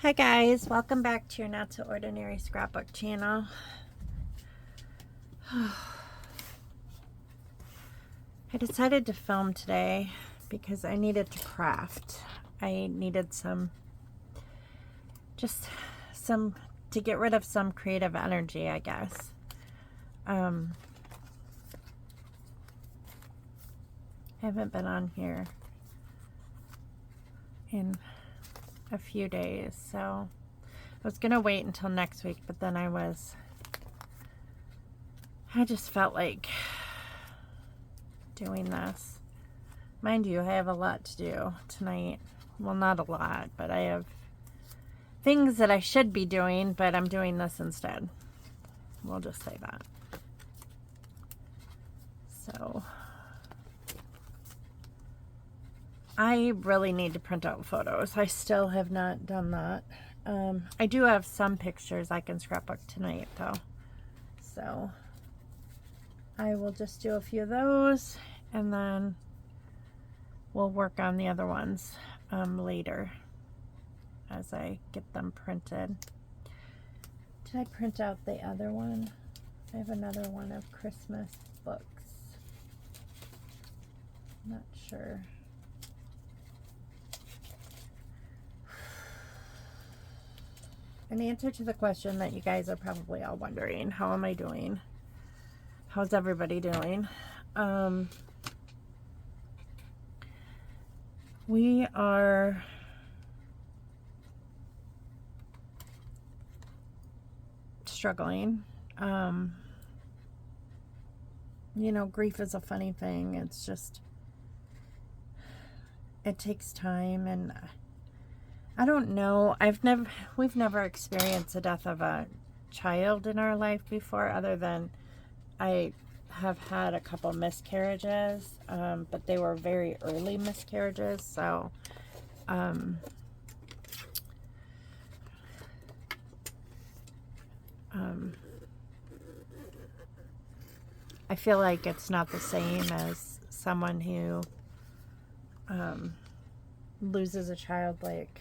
Hi guys, welcome back to your Not So Ordinary Scrapbook channel. I decided to film today because I needed to craft. I needed just some, to get rid of some creative energy, I guess. I haven't been on here in a few days, so I was gonna wait until next week, but then I just felt like doing this. Mind you, I have a lot to do tonight. Well, not a lot, but I have things that I should be doing, but I'm doing this instead. We'll just say that. So I really need to print out photos. I still have not done that. I do have some pictures I can scrapbook tonight though. So I will just do a few of those and then we'll work on the other ones later as I get them printed. Did I print out the other one? I have another one of Christmas books. Not sure. An answer to the question that you guys are probably all wondering, how am I doing? How's everybody doing? We are struggling. You know, grief is a funny thing. It's just, it takes time, and I don't know. We've never experienced the death of a child in our life before, other than I have had a couple miscarriages, but they were very early miscarriages, so I feel like it's not the same as someone who loses a child like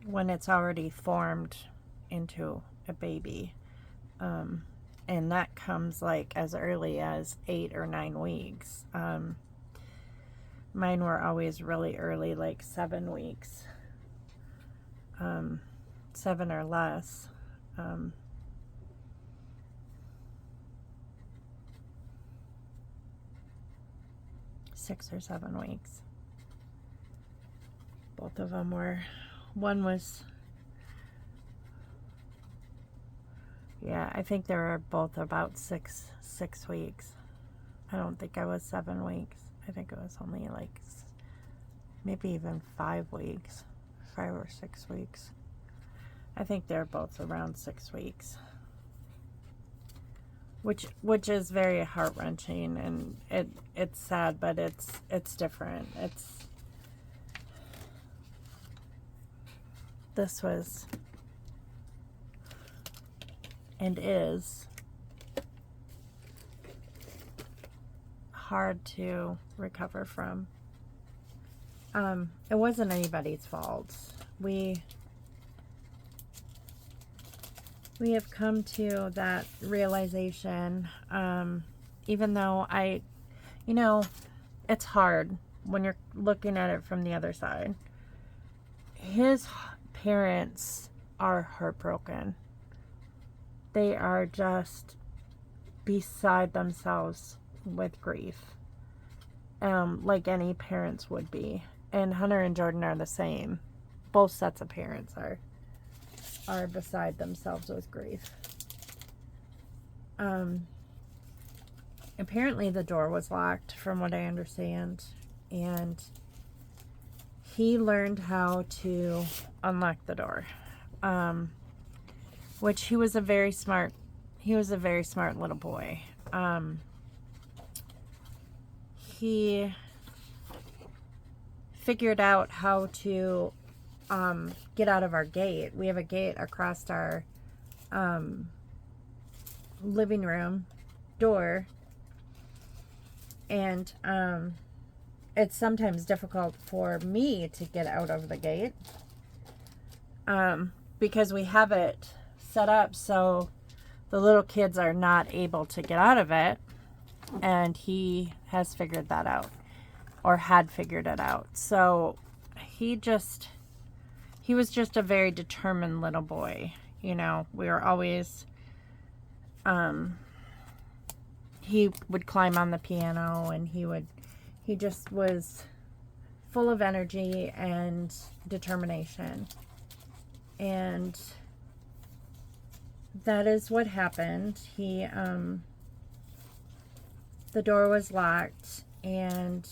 when it's already formed into a baby, and that comes like as early as 8 or 9 weeks. Mine were always really early, like 7 weeks, 7 or less. 6 or 7 weeks. Both of them were, one was, yeah, I think they were both about 6 weeks. I don't think I was 7 weeks. I think it was only like maybe even 5 weeks, 5 or 6 weeks. I think they're both around 6 weeks, which is very heart-wrenching, and it's sad, but it's different. This was and is hard to recover from. It wasn't anybody's fault. We have come to that realization, even though you know, it's hard when you're looking at it from the other side. His parents are heartbroken. They are just beside themselves with grief, like any parents would be. And Hunter and Jordan are the same. Both sets of parents are beside themselves with grief. Apparently the door was locked, from what I understand, and he learned how to unlock the door, which he was a very smart little boy. He figured out how to get out of our gate. We have a gate across our living room door, And it's sometimes difficult for me to get out of the gate because we have it set up so the little kids are not able to get out of it. And he has figured that out, or had figured it out. So he was just a very determined little boy. You know, we were always, he would climb on the piano, and he just was full of energy and determination. And that is what happened. The door was locked, and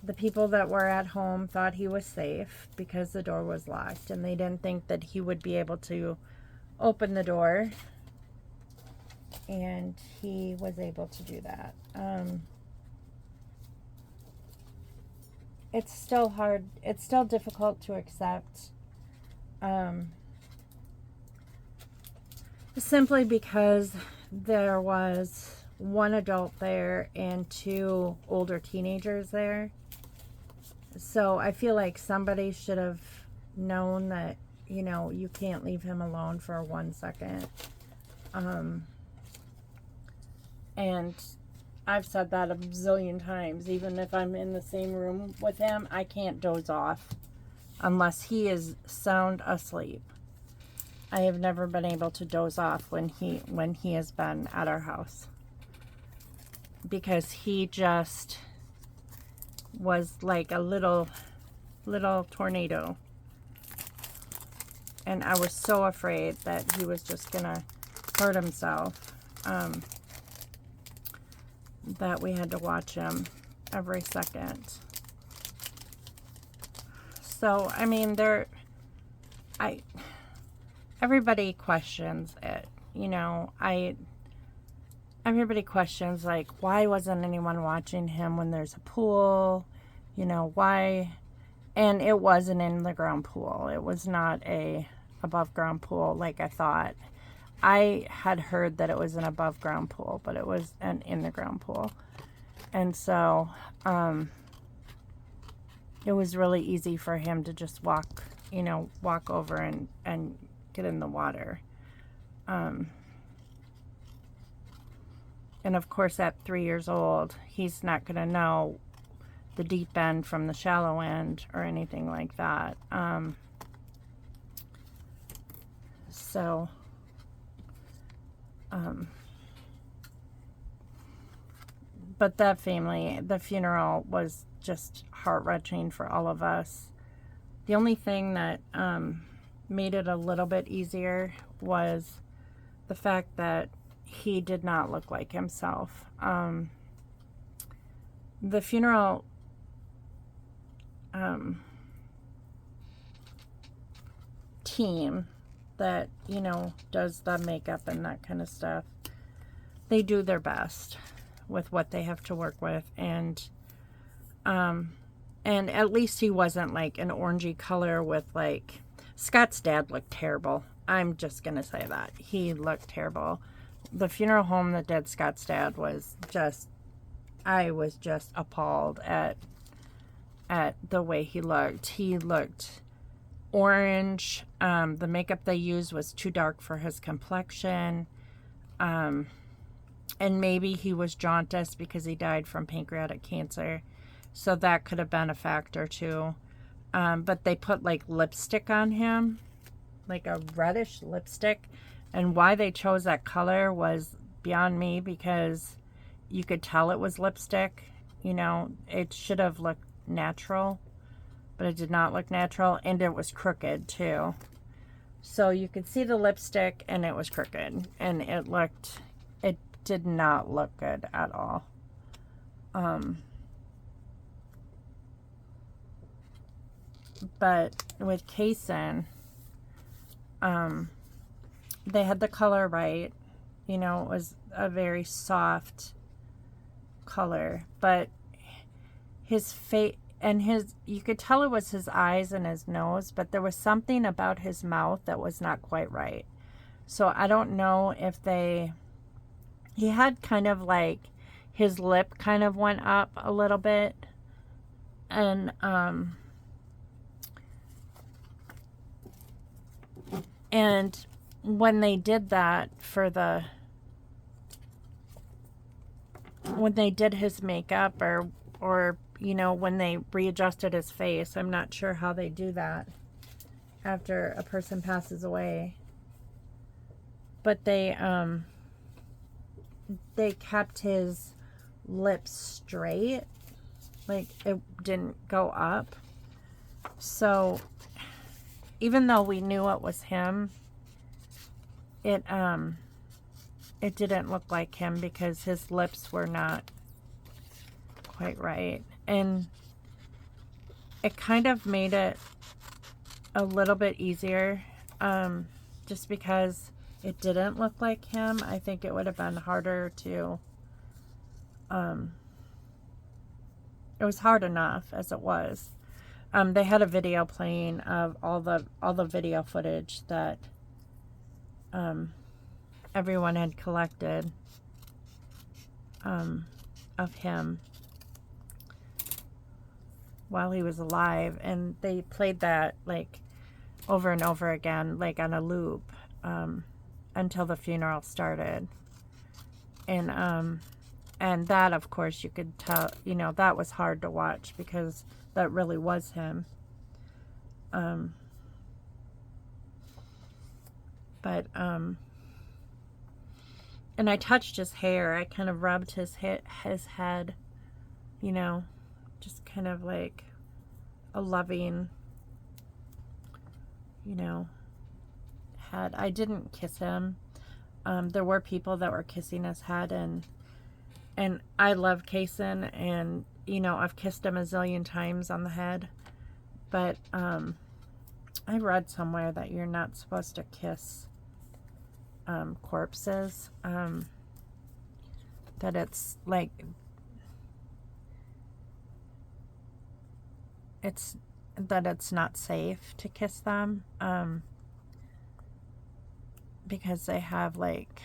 the people that were at home thought he was safe because the door was locked, and they didn't think that he would be able to open the door, and he was able to do that. It's still hard. It's still difficult to accept, simply because there was one adult there and two older teenagers there. So I feel like somebody should have known that, you know, you can't leave him alone for 1 second. And I've said that a bazillion times. Even if I'm in the same room with him, I can't doze off unless he is sound asleep. I have never been able to doze off when he has been at our house, because he just was like a little tornado. And I was so afraid that he was just gonna hurt himself, that we had to watch him every second. So, I mean, everybody questions it, you know. Everybody questions, like, why wasn't anyone watching him when there's a pool? You know, why? And it was an in-the-ground pool. It was not a above-ground pool like I thought. I had heard that it was an above-ground pool, but it was an in-the-ground pool. And so, it was really easy for him to just walk over and get in the water. And of course, at 3 years old, he's not going to know the deep end from the shallow end or anything like that. But that family, the funeral was just heart-wrenching for all of us. The only thing that made it a little bit easier was the fact that he did not look like himself. The funeral team that, you know, does the makeup and that kind of stuff, they do their best with what they have to work with. And at least he wasn't like an orangey color with, like, Scott's dad looked terrible. I'm just gonna say that. He looked terrible. The funeral home that did Scott's dad was just, I was just appalled at the way he looked. He looked orange. The makeup they used was too dark for his complexion. And maybe he was jaundiced because he died from pancreatic cancer. So that could have been a factor too. But they put like lipstick on him, like a reddish lipstick. And why they chose that color was beyond me, because you could tell it was lipstick. You know, it should have looked natural, but it did not look natural, and it was crooked too. So you could see the lipstick, and it was crooked, and it did not look good at all. But with Kaysen, they had the color right. You know, it was a very soft color, but his face and you could tell it was his eyes and his nose, but there was something about his mouth that was not quite right. So I don't know if he had kind of like, his lip kind of went up a little bit. And, and when they did that when they did his makeup, or, you know, when they readjusted his face, I'm not sure how they do that after a person passes away. But they kept his lips straight. Like, it didn't go up. So, even though we knew it was him, it didn't look like him because his lips were not quite right. And it kind of made it a little bit easier, just because it didn't look like him. I think it would have been harder to, it was hard enough as it was. They had a video playing of all the video footage that everyone had collected of him while he was alive, and they played that like over and over again, like on a loop, until the funeral started. And that, of course, you could tell, you know, that was hard to watch because that really was him. And I touched his hair. I kind of rubbed his head, you know, just kind of like a loving, you know, head. I didn't kiss him. There were people that were kissing his head, and I love Kaysen, and, you know, I've kissed him a zillion times on the head, but I read somewhere that you're not supposed to kiss corpses, that it's like, it's not safe to kiss them, because they have like,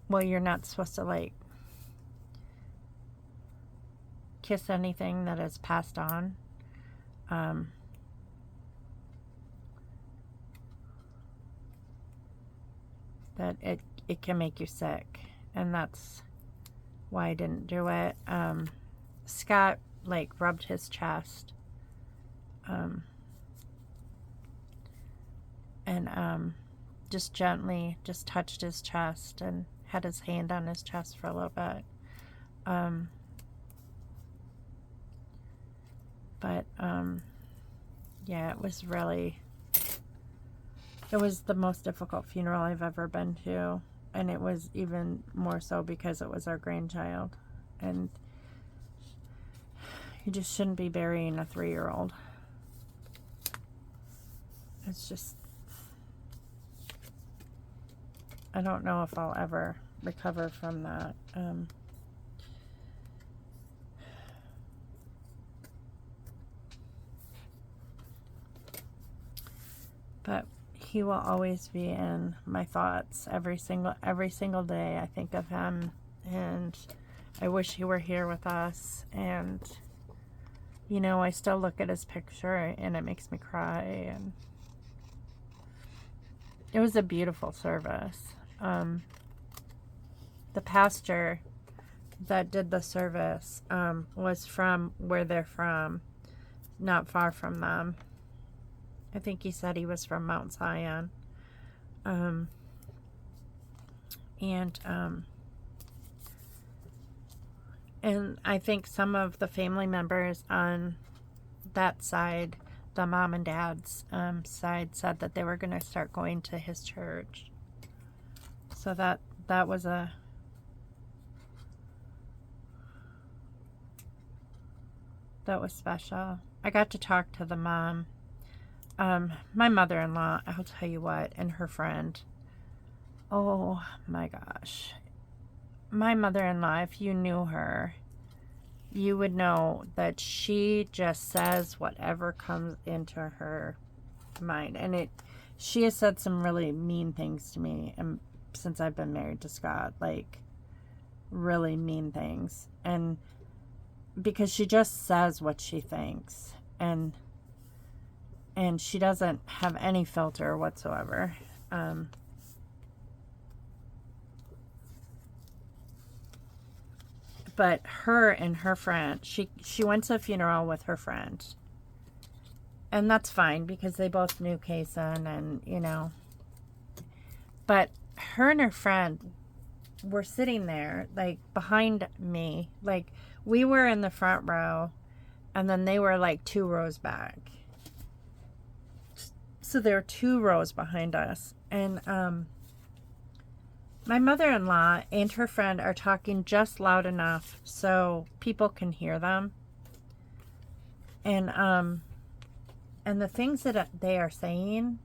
well, you're not supposed to like kiss anything that is passed on. That it can make you sick, and that's why I didn't do it. Scott like rubbed his chest, and just gently just touched his chest and had his hand on his chest for a little bit. Yeah, it was the most difficult funeral I've ever been to, and it was even more so because it was our grandchild, and you just shouldn't be burying a 3-year-old. It's just, I don't know if I'll ever recover from that. But he will always be in my thoughts every single day. I think of him, and I wish he were here with us. And, you know, I still look at his picture and it makes me cry. And it was a beautiful service. The pastor that did the service was from where they're from, not far from them. I think he said he was from Mount Zion. And I think some of the family members on that side, the mom and dad's side, said that they were going to start going to his church. So that was special. I got to talk to the mom. My mother-in-law, I'll tell you what, and her friend. Oh my gosh. My mother-in-law, if you knew her, you would know that she just says whatever comes into her mind. And she has said some really mean things to me since I've been married to Scott. Like, really mean things. And because she just says what she thinks, and she doesn't have any filter whatsoever. But her and her friend, she went to a funeral with her friend, and that's fine because they both knew Kason, and but her and her friend were sitting there, like, behind me. Like, we were in the front row, and then they were like 2 rows back. So there were 2 rows behind us. And my mother-in-law and her friend are talking just loud enough so people can hear them. And the things that they are saying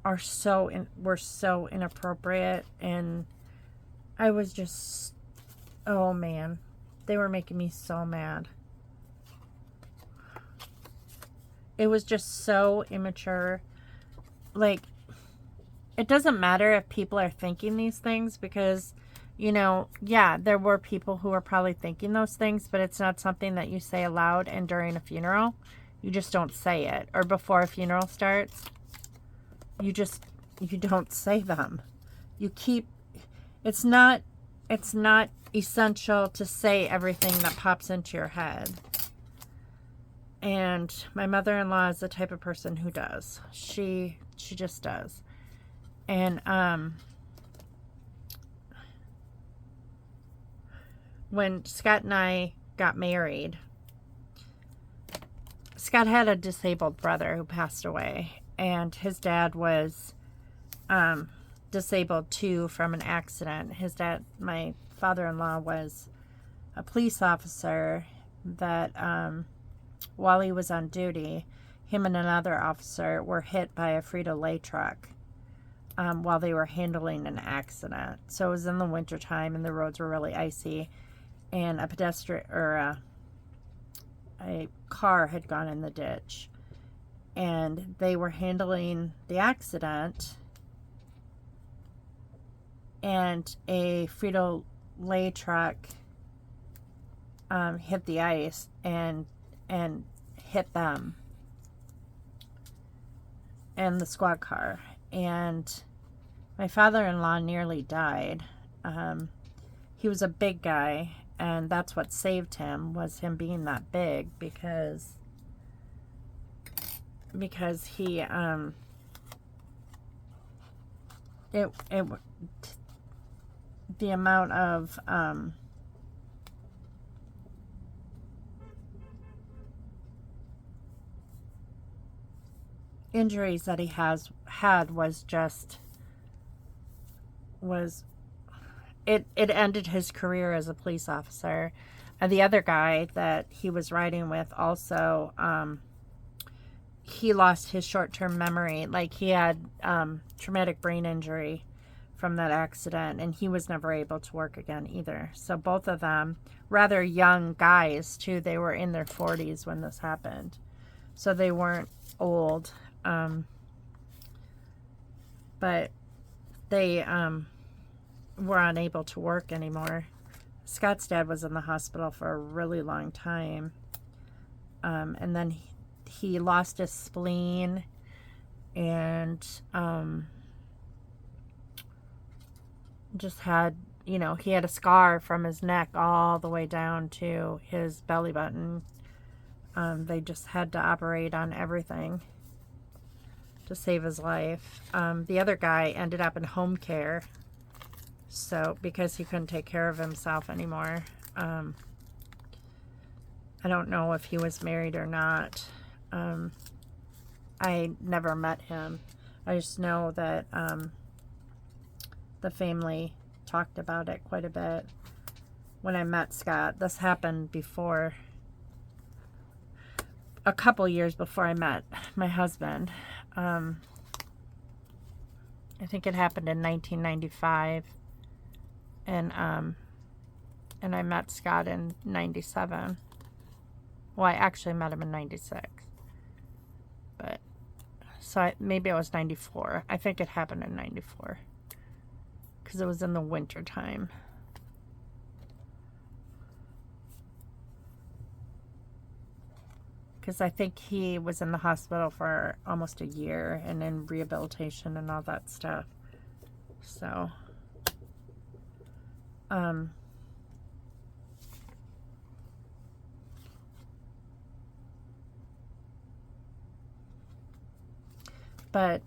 are were so inappropriate, and I was just, oh man, they were making me so mad. It was just so immature. Like, it doesn't matter if people are thinking these things, because, yeah, there were people who were probably thinking those things, but it's not something that you say aloud and during a funeral. You just don't say it. Or before a funeral starts, you don't say them. You keep, it's not essential to say everything that pops into your head. And my mother-in-law is the type of person who does. She just does. And when Scott and I got married, Scott had a disabled brother who passed away, and his dad was disabled too from an accident. His dad, my father-in-law, was a police officer that while he was on duty, him and another officer were hit by a Frito-Lay truck while they were handling an accident. So it was in the wintertime, and the roads were really icy, and a pedestrian, or a car had gone in the ditch, and they were handling the accident, and a Frito-Lay truck hit the ice and hit them and the squad car, and my father-in-law nearly died. He was a big guy, and that's what saved him, was him being that big, because he the amount of injuries that he had it ended his career as a police officer. And the other guy that he was riding with also, he lost his short-term memory. Like, he had traumatic brain injury from that accident, and he was never able to work again either. So both of them, rather young guys too, they were in their 40s when this happened. So they weren't old. But they were unable to work anymore. Scott's dad was in the hospital for a really long time. And then he lost his spleen, and just had, he had a scar from his neck all the way down to his belly button. They just had to operate on everything to save his life. The other guy ended up in home care, so because he couldn't take care of himself anymore. I don't know if he was married or not. I never met him. I just know that the family talked about it quite a bit when I met Scott. This happened before, a couple years before I met my husband. I think it happened in 1995, and I met Scott in 97. Well, I actually met him in 96, but so maybe it was 94. I think it happened in 94 because it was in the winter time. because I think he was in the hospital for almost a year and in rehabilitation and all that stuff. So, but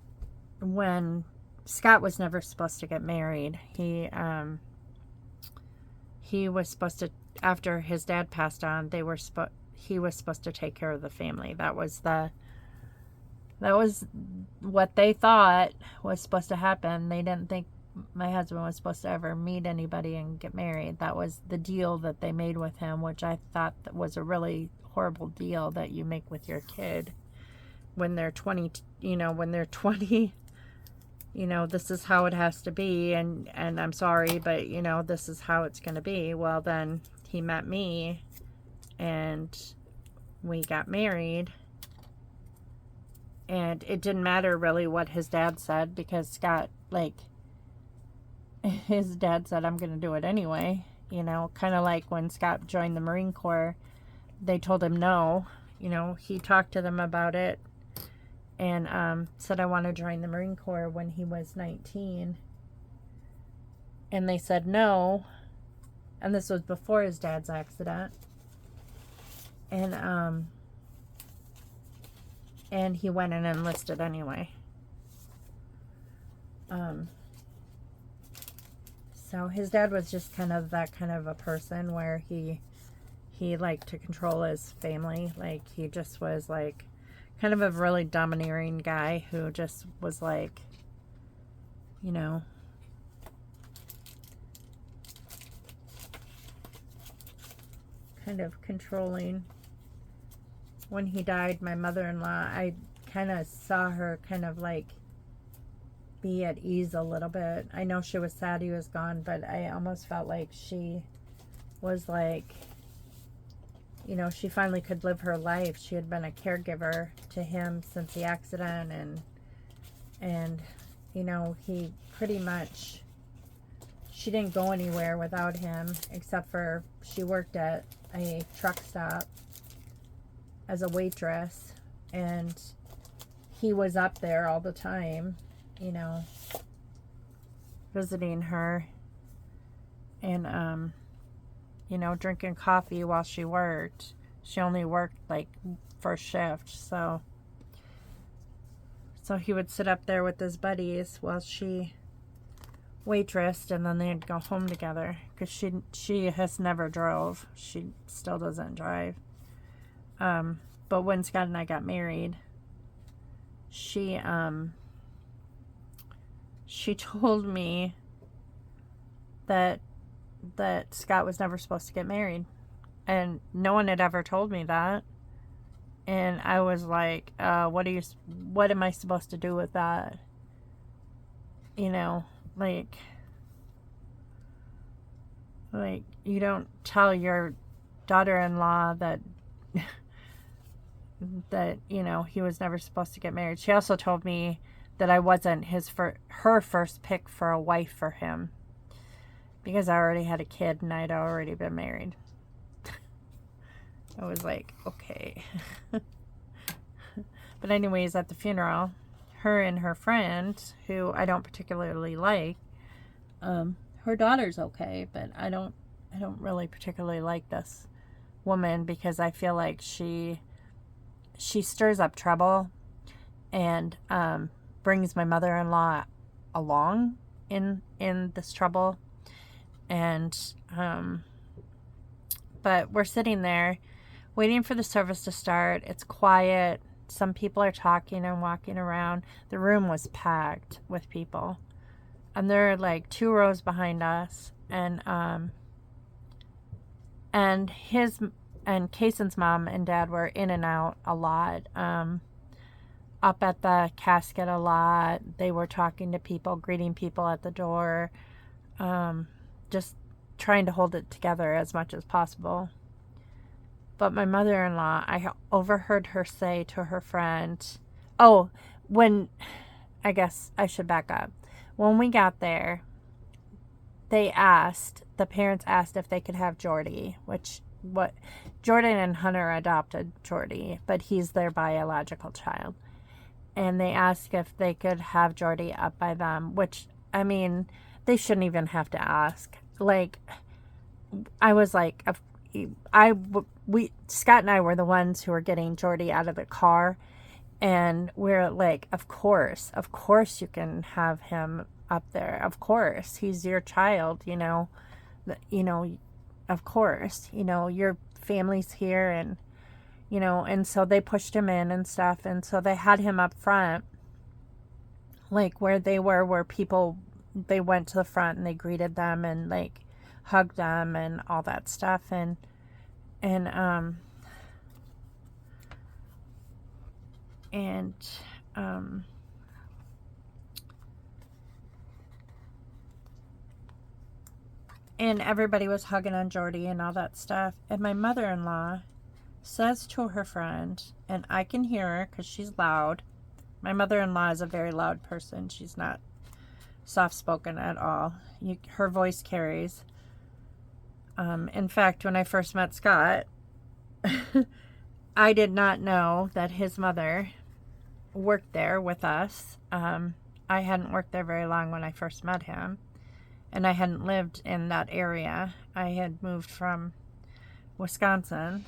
when Scott was never supposed to get married, he was supposed to, after his dad passed on, he was supposed to take care of the family. That was what they thought was supposed to happen. They didn't think my husband was supposed to ever meet anybody and get married. That was the deal that they made with him, which I thought that was a really horrible deal that you make with your kid when they're 20, when they're 20, this is how it has to be, and I'm sorry, but, this is how it's going to be. Well, then he met me, and we got married, and it didn't matter really what his dad said, because Scott, his dad said, I'm going to do it anyway, kind of like when Scott joined the Marine Corps, they told him no, he talked to them about it, and said, I want to join the Marine Corps when he was 19. And they said no. And this was before his dad's accident. And he went and enlisted anyway. So his dad was just kind of that kind of a person where he liked to control his family. Like, he just was like kind of a really domineering guy who just was like, kind of controlling. When he died, my mother-in-law, I kind of saw her kind of like be at ease a little bit. I know she was sad he was gone, but I almost felt like she was like, she finally could live her life. She had been a caregiver to him since the accident, and he pretty much, she didn't go anywhere without him, except for she worked at a truck stop as a waitress, and he was up there all the time, visiting her, and drinking coffee while she worked. She only worked first shift, so he would sit up there with his buddies while she waitressed, and then they'd go home together, because she has never drove. She still doesn't drive. But when Scott and I got married, she told me that Scott was never supposed to get married, and no one had ever told me that. And I was like, what am I supposed to do with that? Like you don't tell your daughter-in-law that he was never supposed to get married. She also told me that I wasn't her first pick for a wife for him, because I already had a kid and I'd already been married. I was like, okay. But anyways, at the funeral, her and her friend, who I don't particularly like, her daughter's okay, but I don't really particularly like this woman, because I feel like she stirs up trouble and brings my mother-in-law along in this trouble. And but we're sitting there waiting for the service to start. It's quiet. Some people are talking and walking around. The room was packed with people, and they're like 2 rows behind us. And Kaysen's mom and dad were in and out a lot. Up at the casket a lot. They were talking to people, greeting people at the door, just trying to hold it together as much as possible. But my mother-in-law, I overheard her say to her friend, I guess I should back up. When we got there, the parents asked if they could have Jordy, which what Jordan and Hunter adopted Jordy, but he's their biological child. And they asked if they could have Jordy up by them, which, I mean, they shouldn't even have to ask. Like, I was like, Scott and I were the ones who were getting Jordy out of the car. And we're like, of course you can have him up there. Of course, he's your child, of course, your family's here, and, and so they pushed him in and stuff. And so they had him up front, like where people, they went to the front and they greeted them and like hugged them and all that stuff. And everybody was hugging on Jordy and all that stuff. And my mother-in-law says to her friend, and I can hear her because she's loud. My mother-in-law is a very loud person. She's not soft-spoken at all. Her voice carries. In fact, when I first met Scott, I did not know that his mother worked there with us. I hadn't worked there very long when I first met him, and I hadn't lived in that area. I had moved from Wisconsin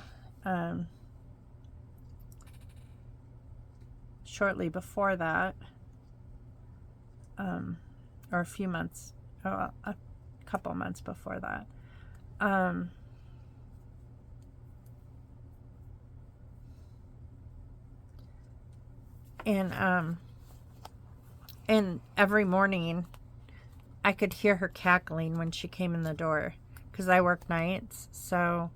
shortly before that, or a few months, a couple months before that. And every morning I could hear her cackling when she came in the door, because I work nights, so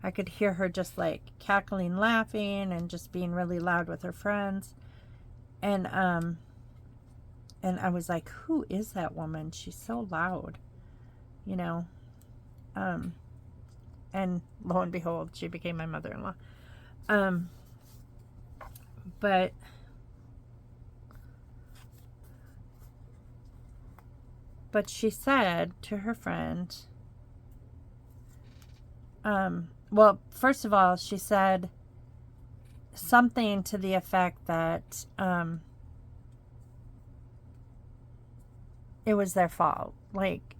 I could hear her just like cackling, laughing, and just being really loud with her friends. And I was like, who is that woman? She's so loud, and lo and behold, she became my mother-in-law. But she said to her friend, well, first of all, she said something to the effect that it was their fault. Like,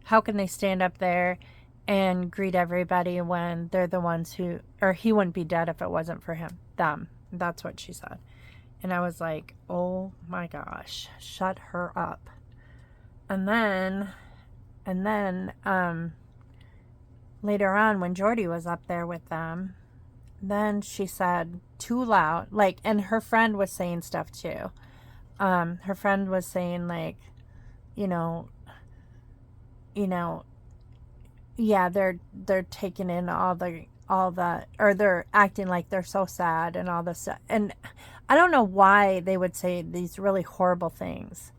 how can they stand up there and greet everybody when they're the ones who, or he wouldn't be dead if it wasn't for them. That's what she said. And I was like, oh my gosh, shut her up. And then later on, when Jordy was up there with them, then she said too loud, like, and her friend was saying stuff too. Her friend was saying like, yeah, they're taking in all the, or they're acting like they're so sad and all this stuff. And I don't know why they would say these really horrible things.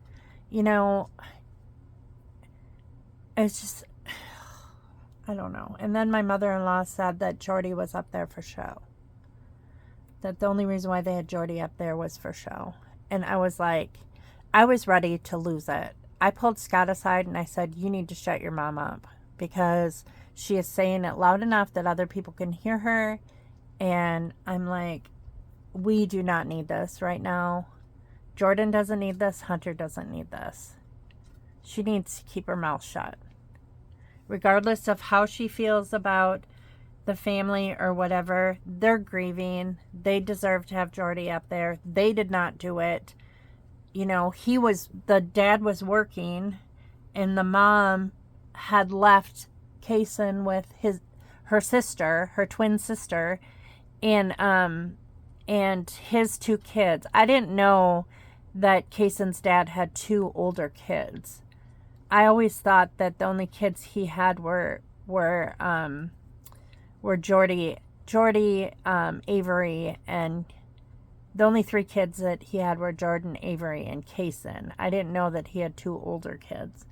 It's just, I don't know. And then my mother-in-law said that Jordy was up there for show. That the only reason why they had Jordy up there was for show. And I was like, I was ready to lose it. I pulled Scott aside and I said, you need to shut your mom up, because she is saying it loud enough that other people can hear her. And I'm like, we do not need this right now. Jordan doesn't need this. Hunter doesn't need this. She needs to keep her mouth shut. Regardless of how she feels about the family or whatever, they're grieving. They deserve to have Jordy up there. They did not do it. The dad was working, and the mom had left Kaysen with her sister, her twin sister, and his two kids. I didn't know that Kaysen's dad had two older kids. I always thought that the only kids he had were Jordy, Avery, and the only three kids that he had were Jordan, Avery, and Kaysen. I didn't know that he had two older kids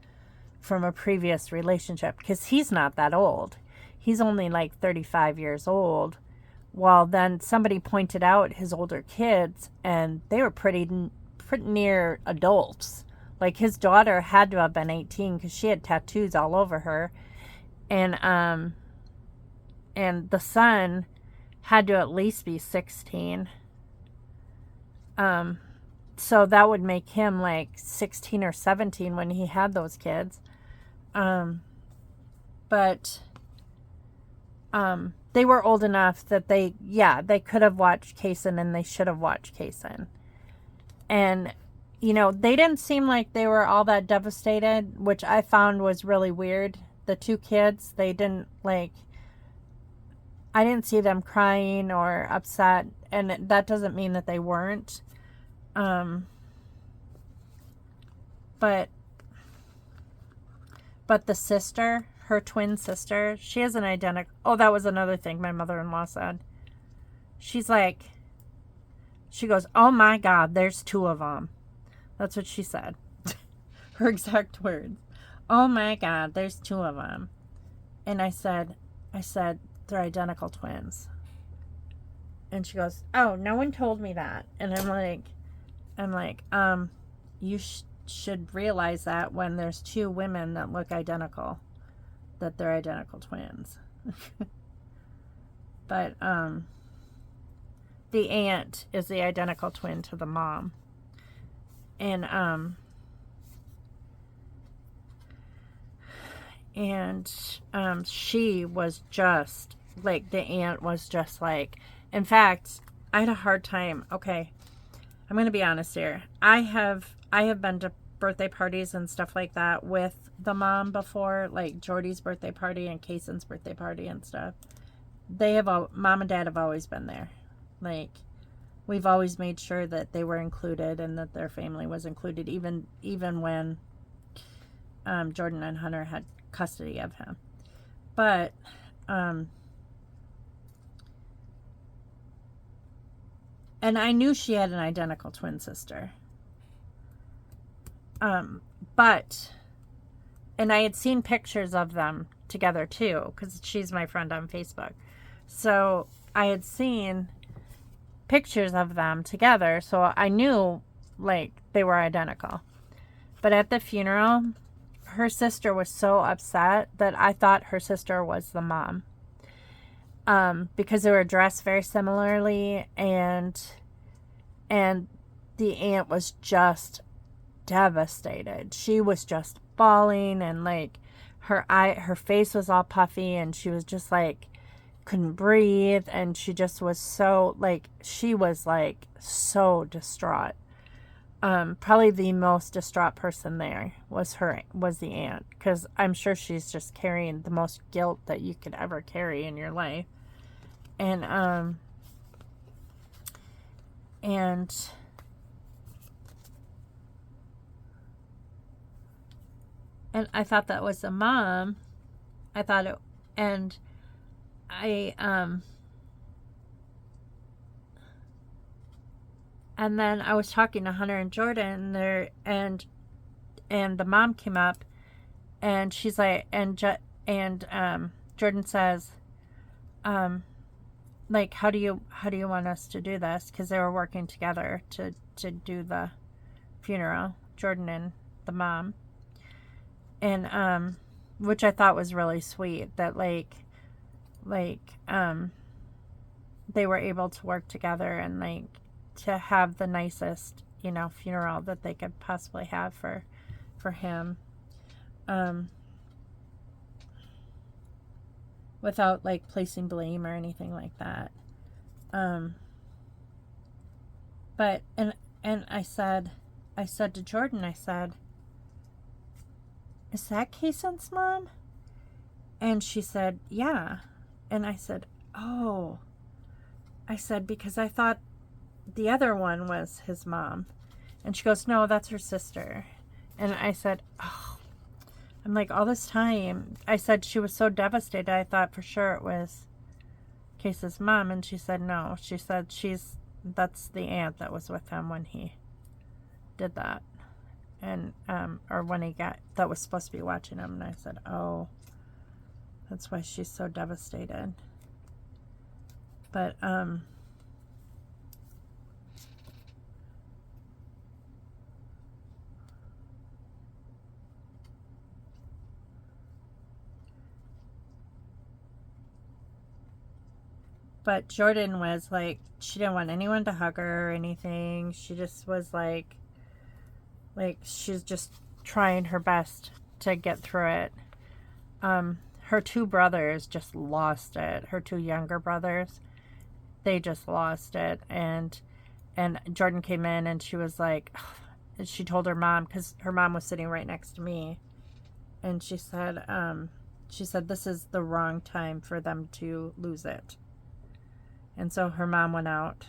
from a previous relationship, because he's not that old. He's only like 35 years old. Well, then somebody pointed out his older kids, and they were pretty near adults. Like, his daughter had to have been 18, because she had tattoos all over her. And and the son had to at least be 16. So that would make him like 16 or 17 when he had those kids. But they were old enough that they could have watched Kaysen, and they should have watched Kaysen. And, you know, they didn't seem like they were all that devastated, which I found was really weird. The two kids, they didn't like, I didn't see them crying or upset, and that doesn't mean that they weren't. But the sister, her twin sister, she has an identical... Oh, that was another thing my mother-in-law said. She's like... She goes, oh my God, there's two of them. That's what she said. Her exact words. Oh my God, there's two of them. And I said, they're identical twins. And she goes, oh, no one told me that. And I'm like, you should realize that when there's two women that look identical, that they're identical twins. But the aunt is the identical twin to the mom. And she was just like, the aunt was just like, in fact, I had a hard time. Okay, I'm going to be honest here. I have been to birthday parties and stuff like that with the mom before, like Jordy's birthday party and Kaysen's birthday party and stuff. Mom and dad have always been there. Like, we've always made sure that they were included and that their family was included, even when Jordan and Hunter had custody of him. But and I knew she had an identical twin sister. But, and I had seen pictures of them together too, because she's my friend on Facebook. So I had seen pictures of them together, so I knew like they were identical. But at the funeral, her sister was so upset that I thought her sister was the mom. Because they were dressed very similarly, and the aunt was just devastated. She was just bawling, and like her face was all puffy, and she was just like couldn't breathe, and she just was so like, she was like so distraught. Probably the most distraught person there was the aunt, because I'm sure she's just carrying the most guilt that you could ever carry in your life. And I thought that was the mom. I thought it, and and then I was talking to Hunter and Jordan there, and the mom came up, and she's like, Jordan says, like, how do you want us to do this? Because they were working together to do the funeral, Jordan and the mom. And which I thought was really sweet, that they were able to work together and like to have the nicest, you know, funeral that they could possibly have for him, without like placing blame or anything like that. But and I said to Jordan, I said, is that Kaysen's mom? And she said, yeah. And I said, oh. I said, because I thought the other one was his mom. And she goes, no, that's her sister. And I said, oh. I'm like, all this time, I said she was so devastated, I thought for sure it was Kaysen's mom. And she said, no. She said that's the aunt that was with him when he did that. And or when that was supposed to be watching him. And I said, oh, that's why she's so devastated. But But Jordan was like, she didn't want anyone to hug her or anything. She just was like she's just trying her best to get through it. Her two brothers just lost it. Her two younger brothers, they just lost it. And Jordan came in and she was like, she told her mom, because her mom was sitting right next to me, and she said, this is the wrong time for them to lose it. And so her mom went out.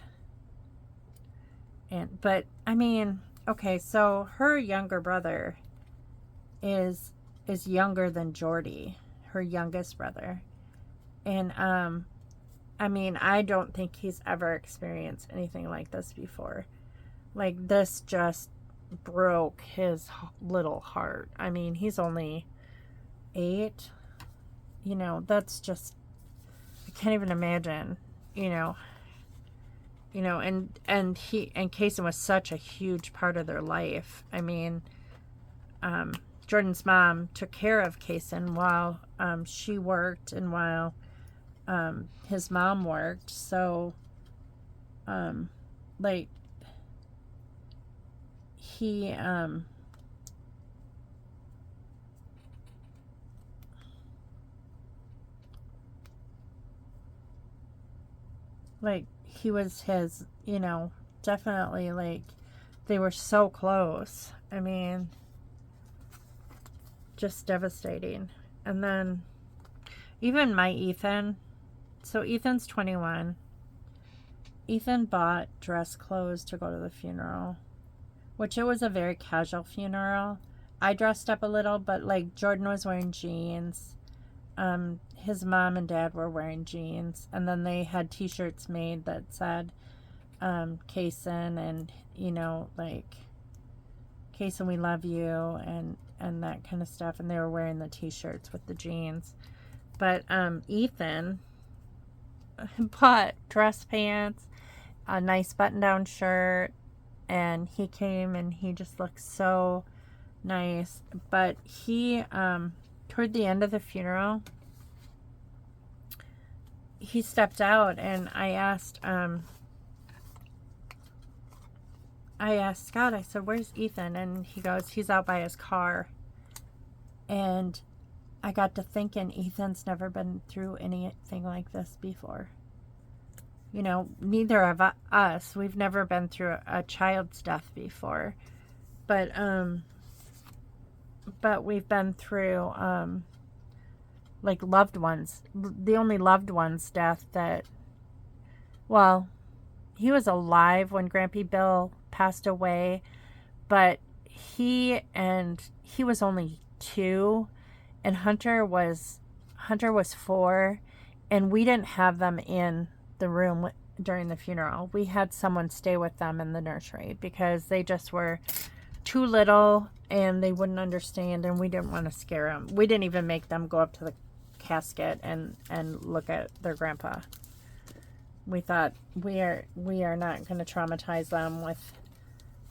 But I mean, okay, so her younger brother is younger than Jordy, her youngest brother. And I mean, I don't think he's ever experienced anything like this before. Like, this just broke his little heart. I mean, he's only 8. You know, that's just, I can't even imagine, you know, and Kaysen was such a huge part of their life. I mean, Jordan's mom took care of Kaysen while she worked and while his mom worked. So, like, he, he was his, you know, definitely, like, they were so close. I mean, just devastating. And then even my Ethan, so Ethan's 21. Ethan bought dress clothes to go to the funeral, which it was a very casual funeral. I dressed up a little, but like Jordan was wearing jeans. His mom and dad were wearing jeans, and then they had t-shirts made that said Kaysen, and, you know, like, Kaysen, we love you, and that kind of stuff. And they were wearing the t-shirts with the jeans. But Ethan bought dress pants, a nice button-down shirt, and he came and he just looked so nice. But he, toward the end of the funeral, he stepped out, and I asked Scott, I said, where's Ethan? And he goes, he's out by his car. And I got to thinking, Ethan's never been through anything like this before. You know, neither of us. We've never been through a child's death before. But we've been through, like, loved ones. The only loved one's death that, well, he was alive when Grampy Bill passed away, but he was only 2, and Hunter was 4, and we didn't have them in the room during the funeral. We had someone stay with them in the nursery because they just were too little and they wouldn't understand, and we didn't want to scare them. We didn't even make them go up to the casket and look at their grandpa. We thought, we are not going to traumatize them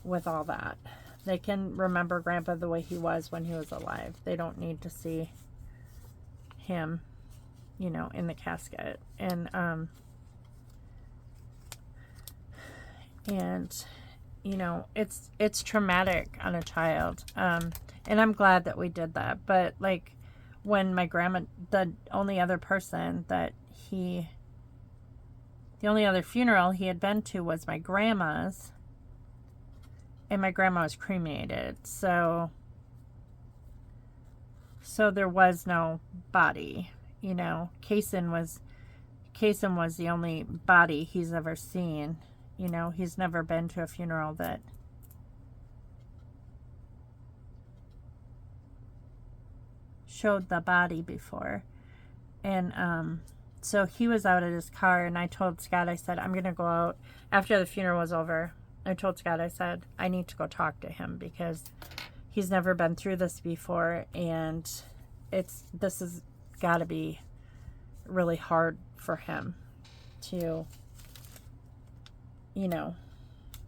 with all that. They can remember Grandpa the way he was when he was alive. They don't need to see him, you know, in the casket. And you know, it's traumatic on a child. And I'm glad that we did that. But, like, when my grandma, the only other funeral he had been to was my grandma's, and my grandma was cremated, so there was no body, you know. Kaysen was the only body he's ever seen, you know. He's never been to a funeral that showed the body before. And so he was out at his car, and I told Scott, I said, I'm gonna go out after the funeral was over. I told Scott, I said, I need to go talk to him because he's never been through this before, and this has got to be really hard for him to, you know,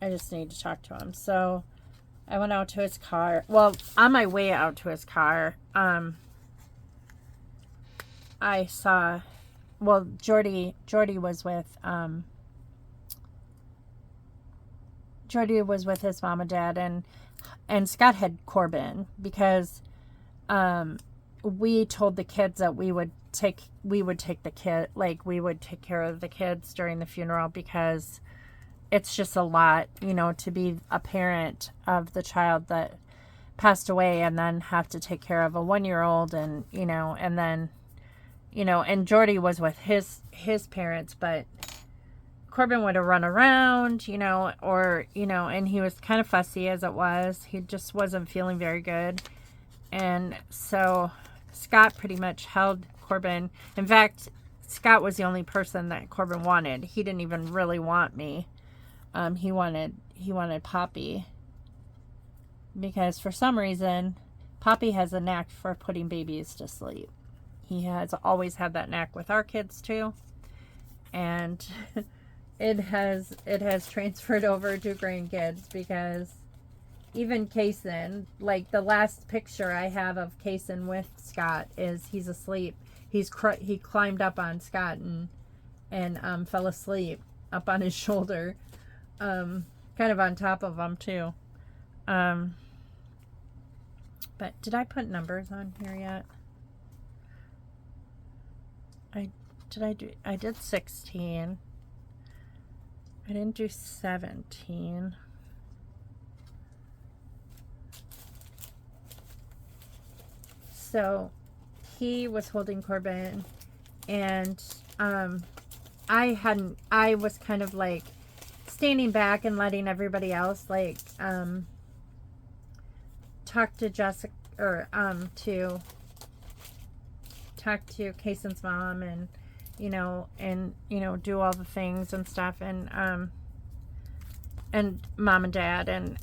I just need to talk to him. So I went out to his car. Well, on my way out to his car, I saw well, Jordy was with Jordy was with his mom and dad, and Scott had Corbin because we told the kids that we would take the kid, like we would take care of the kids during the funeral, because it's just a lot, you know, to be a parent of the child that passed away and then have to take care of a 1-year-old, and you know, and then, you know, and Jordy was with his parents, but Corbin would have run around, you know, or, you know, and he was kind of fussy as it was. He just wasn't feeling very good. And so Scott pretty much held Corbin. In fact, Scott was the only person that Corbin wanted. He didn't even really want me. He wanted Poppy, because for some reason Poppy has a knack for putting babies to sleep. He has always had that knack with our kids too, and it has transferred over to grandkids, because even Kaysen, like the last picture I have of Kaysen with Scott is he's asleep. He climbed up on Scott and fell asleep up on his shoulder, kind of on top of him too. But did I put numbers on here yet? I did 16. I didn't do 17. So he was holding Corbin, and I was kind of like standing back and letting everybody else like talk to Jessica, or to talk to Kaysen's mom, and you know, do all the things and stuff, and mom and dad, and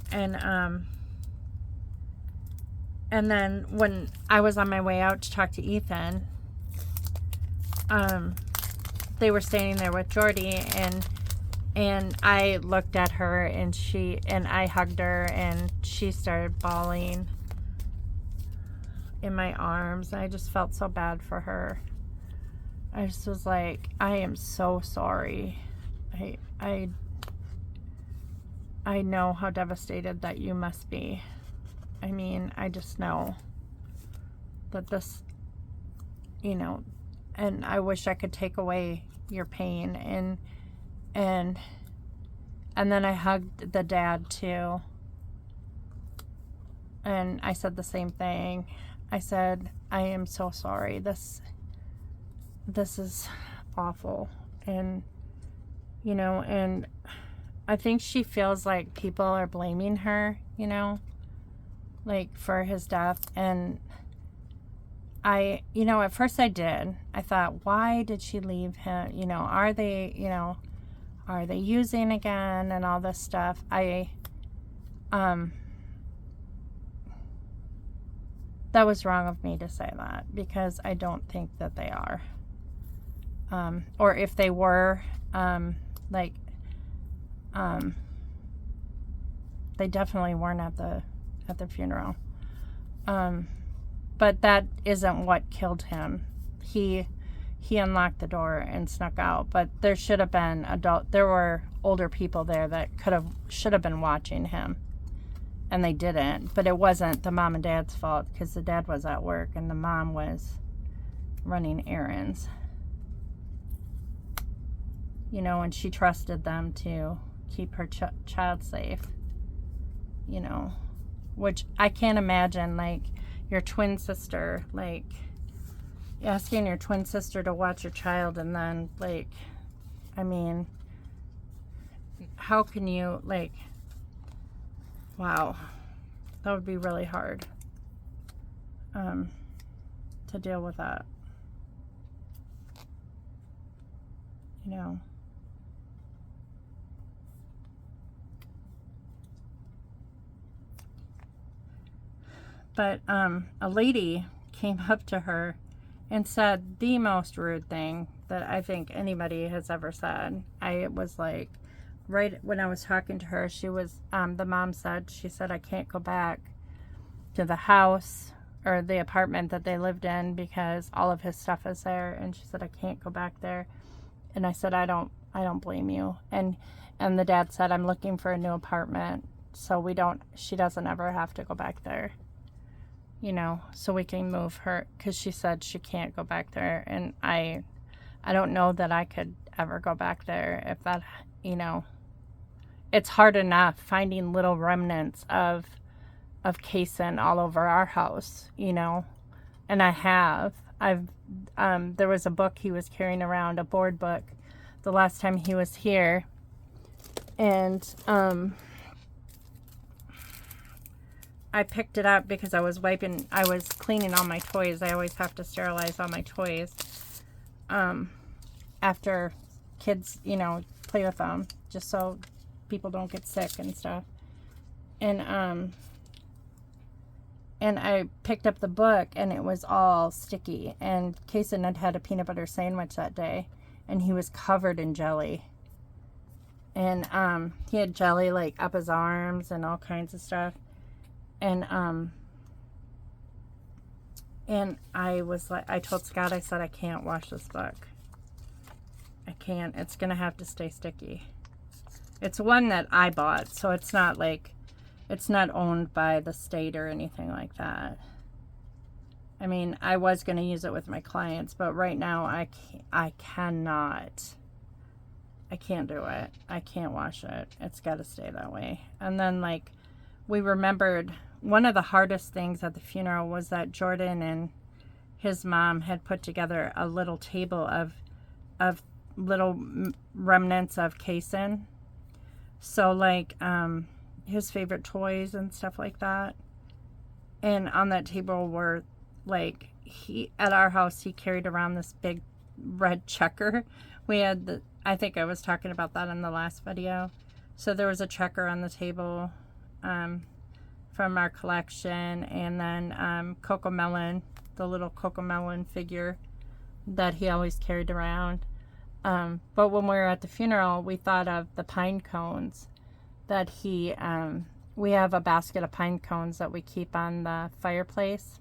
then when I was on my way out to talk to Ethan, they were standing there with Jordy, and I looked at her, and I hugged her, and she started bawling in my arms, and I just felt so bad for her. I just was like, I am so sorry. I know how devastated that you must be. I mean, I just know that this, you know, and I wish I could take away your pain, and then I hugged the dad too. And I said the same thing. I said, I am so sorry. This is awful. And, you know, and I think she feels like people are blaming her, you know, like for his death. And I, you know, at first I did. I thought, why did she leave him? You know, are they using again and all this stuff? That was wrong of me to say that, because I don't think that they are. Or if they were, they definitely weren't at the funeral. But that isn't what killed him. He unlocked the door and snuck out, but there should have been there were older people there that should have been watching him, and they didn't. But it wasn't the mom and dad's fault, because the dad was at work and the mom was running errands. You know, and she trusted them to keep her child safe, you know, which I can't imagine, like, your twin sister, like, asking your twin sister to watch your child, and then, like, I mean, how can you, like, wow, that would be really hard to deal with that, you know. But a lady came up to her and said the most rude thing that I think anybody has ever said. I was like, right when I was talking to her, she was, the mom said, she said, I can't go back to the house, or the apartment that they lived in, because all of his stuff is there. And she said, I can't go back there. And I said, I don't blame you. And the dad said, I'm looking for a new apartment, so she doesn't ever have to go back there, you know, so we can move her, because she said she can't go back there. And I don't know that I could ever go back there. If that, you know, it's hard enough finding little remnants of Kaysen all over our house, you know. And there was a book he was carrying around, a board book, the last time he was here. And I picked it up because I was cleaning all my toys. I always have to sterilize all my toys after kids, you know, play with them, just so people don't get sick and stuff. And I picked up the book, and it was all sticky. And Kaysen had a peanut butter sandwich that day, and he was covered in jelly. And he had jelly like up his arms and all kinds of stuff. And I was like, I told Scott, I said, I can't wash this book. I can't. It's gonna have to stay sticky. It's one that I bought, so it's not like, it's not owned by the state or anything like that. I mean, I was going to use it with my clients, but right now I cannot. I can't do it. I can't wash it. It's got to stay that way. And then, like, we remembered one of the hardest things at the funeral was that Jordan and his mom had put together a little table of little remnants of Kaysen. So, like, his favorite toys and stuff like that. And on that table were, like, at our house, he carried around this big red checker. We had I think I was talking about that in the last video. So there was a checker on the table from our collection. And then Cocomelon, the little Cocomelon figure that he always carried around. But when we were at the funeral, we thought of the pine cones that we have a basket of pine cones that we keep on the fireplace.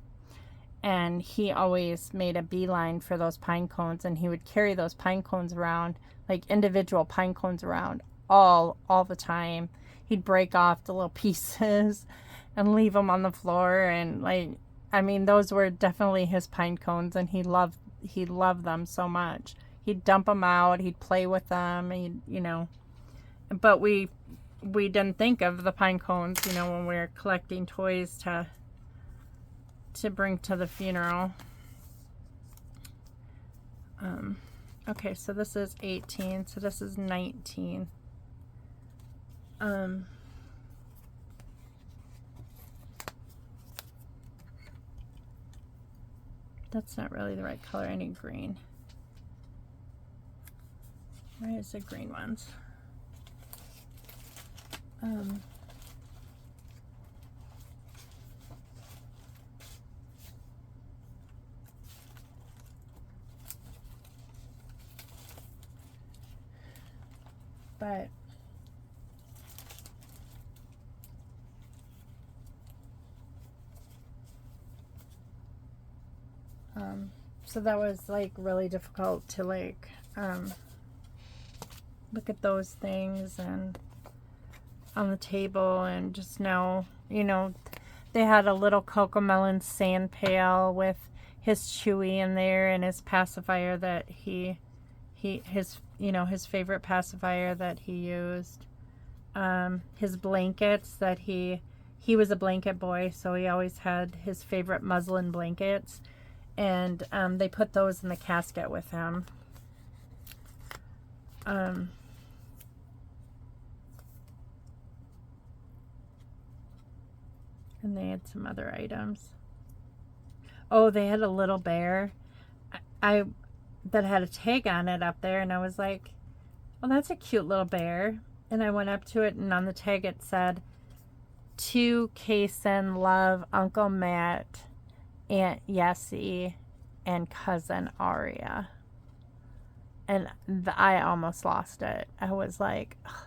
And he always made a beeline for those pine cones, and he would carry those pine cones around, like individual pine cones around all the time. He'd break off the little pieces and leave them on the floor. And, like, I mean, those were definitely his pine cones, and he loved them so much. He'd dump them out, he'd play with them, you know. But we didn't think of the pine cones, you know, when we were collecting toys to bring to the funeral. Okay, so this is 18, so this is 19. That's not really the right color. I need green. Where is the green ones? But so that was like really difficult to like look at those things and on the table and just know, you know, they had a little Cocomelon sand pail with his Chewy in there and his pacifier that his favorite pacifier that he used. His blankets that he was a blanket boy, so he always had his favorite muslin blankets, and they put those in the casket with him. And they had some other items. Oh, they had a little bear that had a tag on it up there, and I was like, oh, that's a cute little bear. And I went up to it, and on the tag it said, "To Kaysen, love, Uncle Matt, Aunt Yessie, and Cousin Aria." And I almost lost it. I was like, ugh,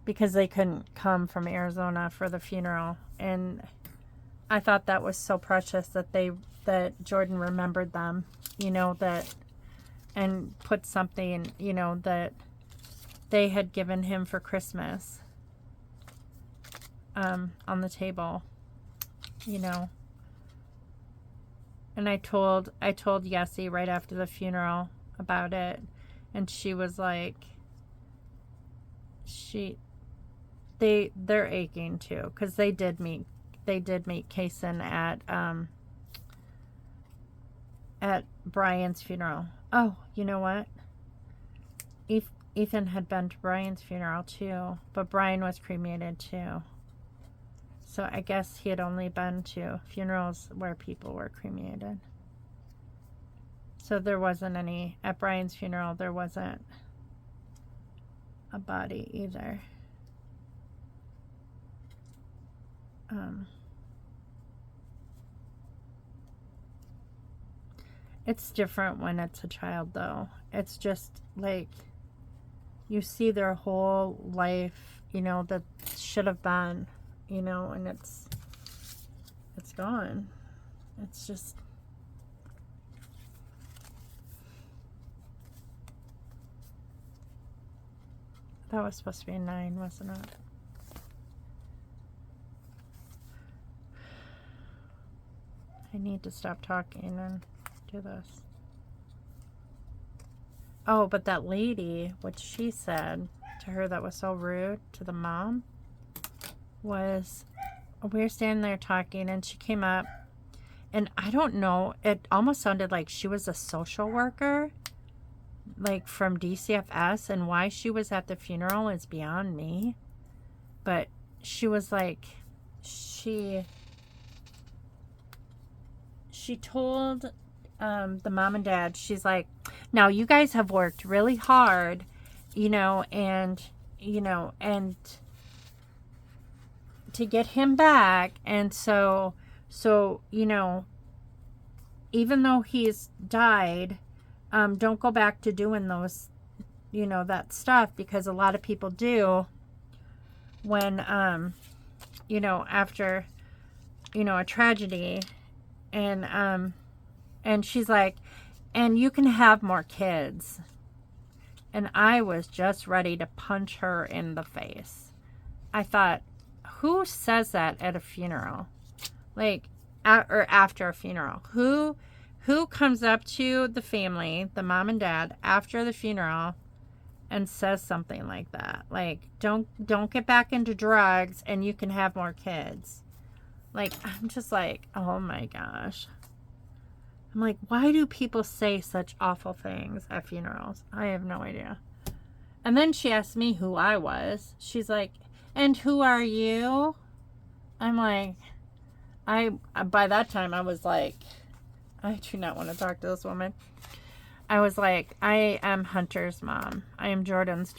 because they couldn't come from Arizona for the funeral. And I thought that was so precious that Jordan remembered them, that, and put something, that they had given him for Christmas, on the table, And I told Yessie right after the funeral about it, and she was like, they're aching too, because they did meet Kaysen at Brian's funeral. Oh, you know what? Ethan had been to Brian's funeral too, but Brian was cremated too. So I guess he had only been to funerals where people were cremated. So there wasn't any, at Brian's funeral, there wasn't a body either. It's different when it's a child, though. It's just like you see their whole life, that should have been, and it's gone. It's just, that was supposed to be a 9, wasn't it? I need to stop talking and do this. Oh, but that lady, what she said to her that was so rude to the mom was, we were standing there talking, and she came up, and I don't know, it almost sounded like she was a social worker, like from DCFS, and why she was at the funeral is beyond me. But she was like, she told the mom and dad, she's like, now you guys have worked really hard, and to get him back, and so even though he's died, don't go back to doing those, that stuff, because a lot of people do when after a tragedy. And she's like, and you can have more kids. And I was just ready to punch her in the face. I thought, who says that at a funeral? Like, or after a funeral? Who comes up to the family, the mom and dad, after the funeral and says something like that? Like, don't get back into drugs and you can have more kids. Like, I'm just like, oh my gosh. I'm like, why do people say such awful things at funerals? I have no idea. And then she asked me who I was. She's like, and who are you? I'm like, by that time I was like, I do not want to talk to this woman. I was like, I am Hunter's mom. I am Jordan's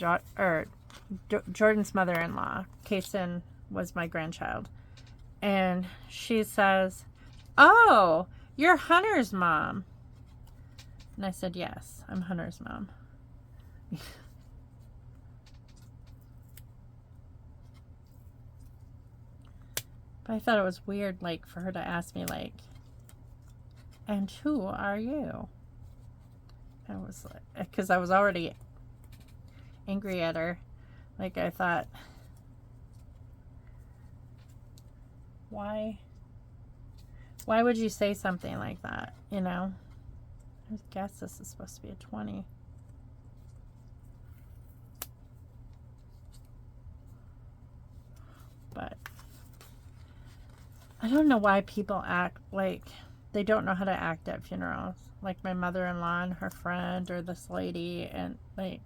mother-in-law. Kaysen was my grandchild. And she says, oh, you're Hunter's mom. And I said, yes, I'm Hunter's mom. But I thought it was weird, like, for her to ask me, like, and who are you? I was like, because I was already angry at her. Like, I thought, why would you say something like that, I guess this is supposed to be a 20. But I don't know why people act like they don't know how to act at funerals. Like my mother-in-law and her friend, or this lady, and like,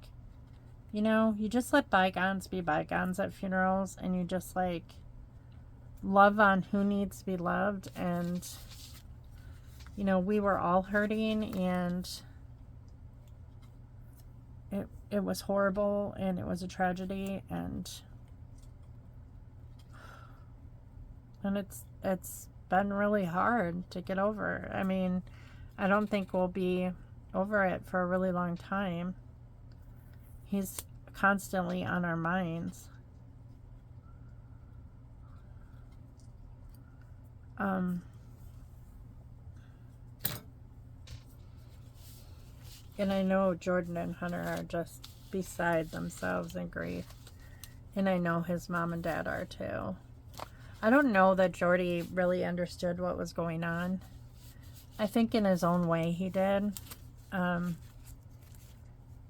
you just let bygones be bygones at funerals, and you just like love on who needs to be loved. And we were all hurting, and it was horrible, and it was a tragedy, and it's been really hard to get over. I mean, I don't think we'll be over it for a really long time. He's constantly on our minds. And I know Jordan and Hunter are just beside themselves in grief. And I know his mom and dad are too. I don't know that Jordy really understood what was going on. I think in his own way he did.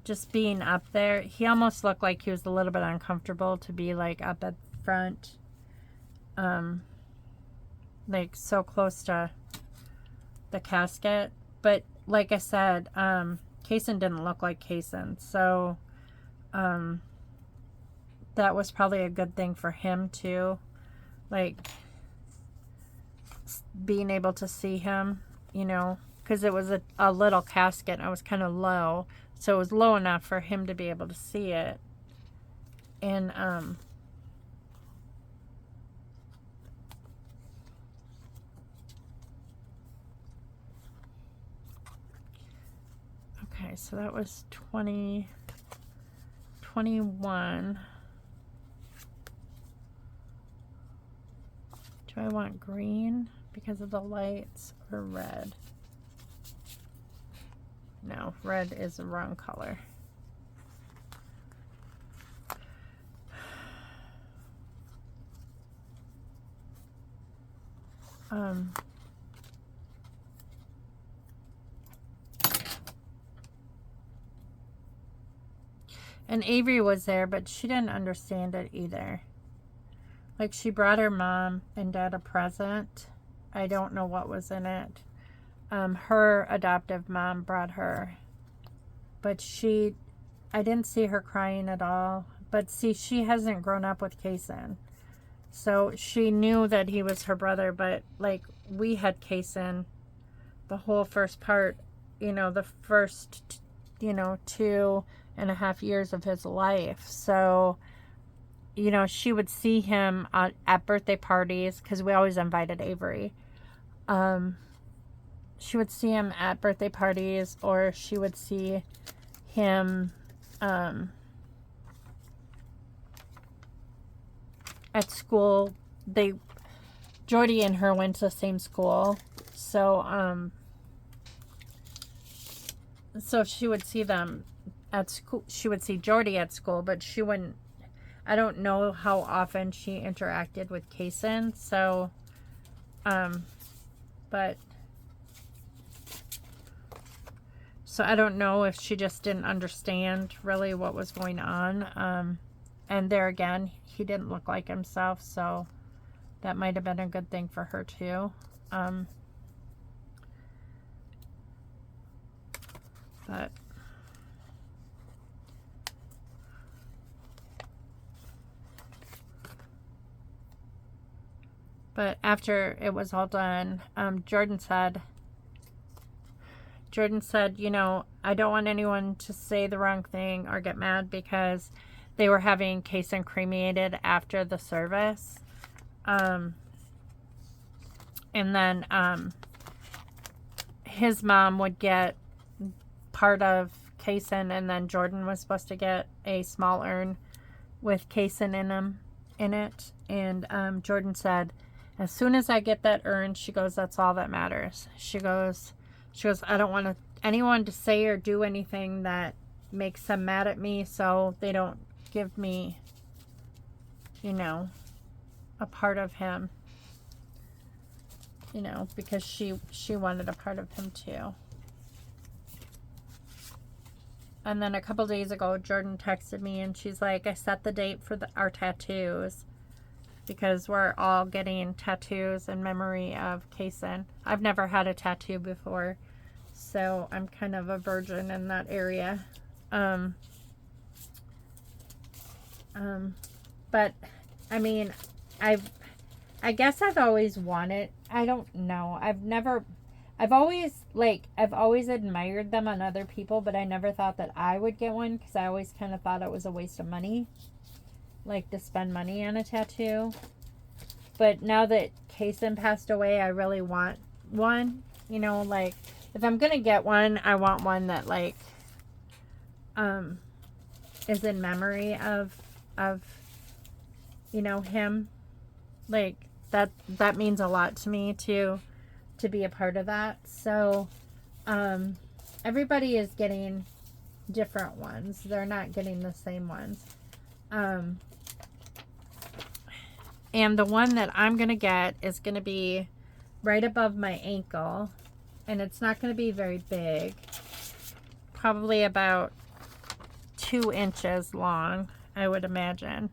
Just being up there, he almost looked like he was a little bit uncomfortable to be like up at front. Like so close to the casket. But like I said, Kaysen didn't look like Kaysen. So that was probably a good thing for him too. Like being able to see him, you know, because it was a little casket and it was kind of low. So it was low enough for him to be able to see it. And okay, so that was 21. Do I want green because of the lights or red? No, red is the wrong color. And Avery was there, but she didn't understand it either. Like, she brought her mom and dad a present. I don't know what was in it. Her adoptive mom brought her. But I didn't see her crying at all. But see, she hasn't grown up with Kaysen. So she knew that he was her brother, but like we had Kaysen the whole first part, you know, the first, 2.5 years of his life. So, you know, she would see him at birthday parties because we always invited Avery. She would see him at birthday parties, or she would see him at school. Jordy and her went to the same school, so so she would see them at school. She would see Jordy at school, but she wouldn't. I don't know how often she interacted with Kaysen, so but so I don't know if she just didn't understand really what was going on. And there again, he didn't look like himself, so that might have been a good thing for her too. But after it was all done, Jordan said, you know, I don't want anyone to say the wrong thing or get mad because they were having Kaysen cremated after the service. And then his mom would get part of Kaysen, and then Jordan was supposed to get a small urn with Kaysen in it. And Jordan said, as soon as I get that urn, she goes, that's all that matters. She goes, I don't want anyone to say or do anything that makes them mad at me, so they don't give me, you know, a part of him, you know, because she wanted a part of him too. And then a couple days ago, Jordan texted me and she's like, I set the date for our tattoos because we're all getting tattoos in memory of Kaysen. I've never had a tattoo before, so I'm kind of a virgin in that area. But I mean, I guess I've always wanted, I don't know. I've always admired them on other people, but I never thought that I would get one because I always kind of thought it was a waste of money, like to spend money on a tattoo. But now that Kaysen passed away, I really want one, you know, like if I'm going to get one, I want one that like, is in memory of, you know, him. Like, that means a lot to me to be a part of that. So everybody is getting different ones. They're not getting the same ones. And the one that I'm going to get is going to be right above my ankle. And it's not going to be very big. Probably about 2 inches long, I would imagine.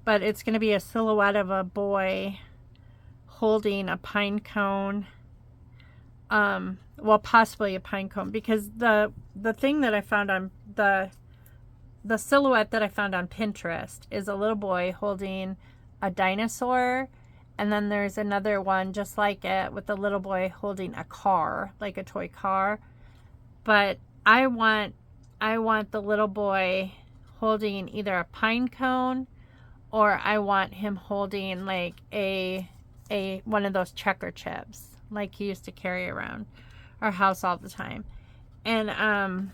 But it's going to be a silhouette of a boy holding a pine cone. Well, possibly a pine cone. Because the thing that I found on the silhouette that I found on Pinterest is a little boy holding a dinosaur, and then there's another one just like it with a little boy holding a car, like a toy car. But I want the little boy holding either a pine cone, or I want him holding like a one of those checker chips like he used to carry around our house all the time. And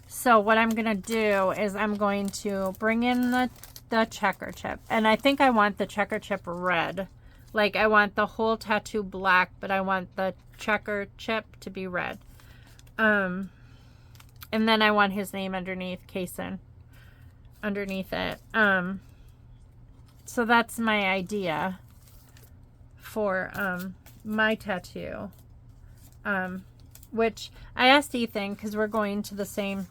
so what I'm gonna do is I'm going to bring in the checker chip, and I think I want the checker chip red. Like, I want the whole tattoo black, but I want the checker chip to be red. And then I want his name underneath, Kaysen, underneath it. So that's my idea for my tattoo. Which I asked Ethan, because we're going to the same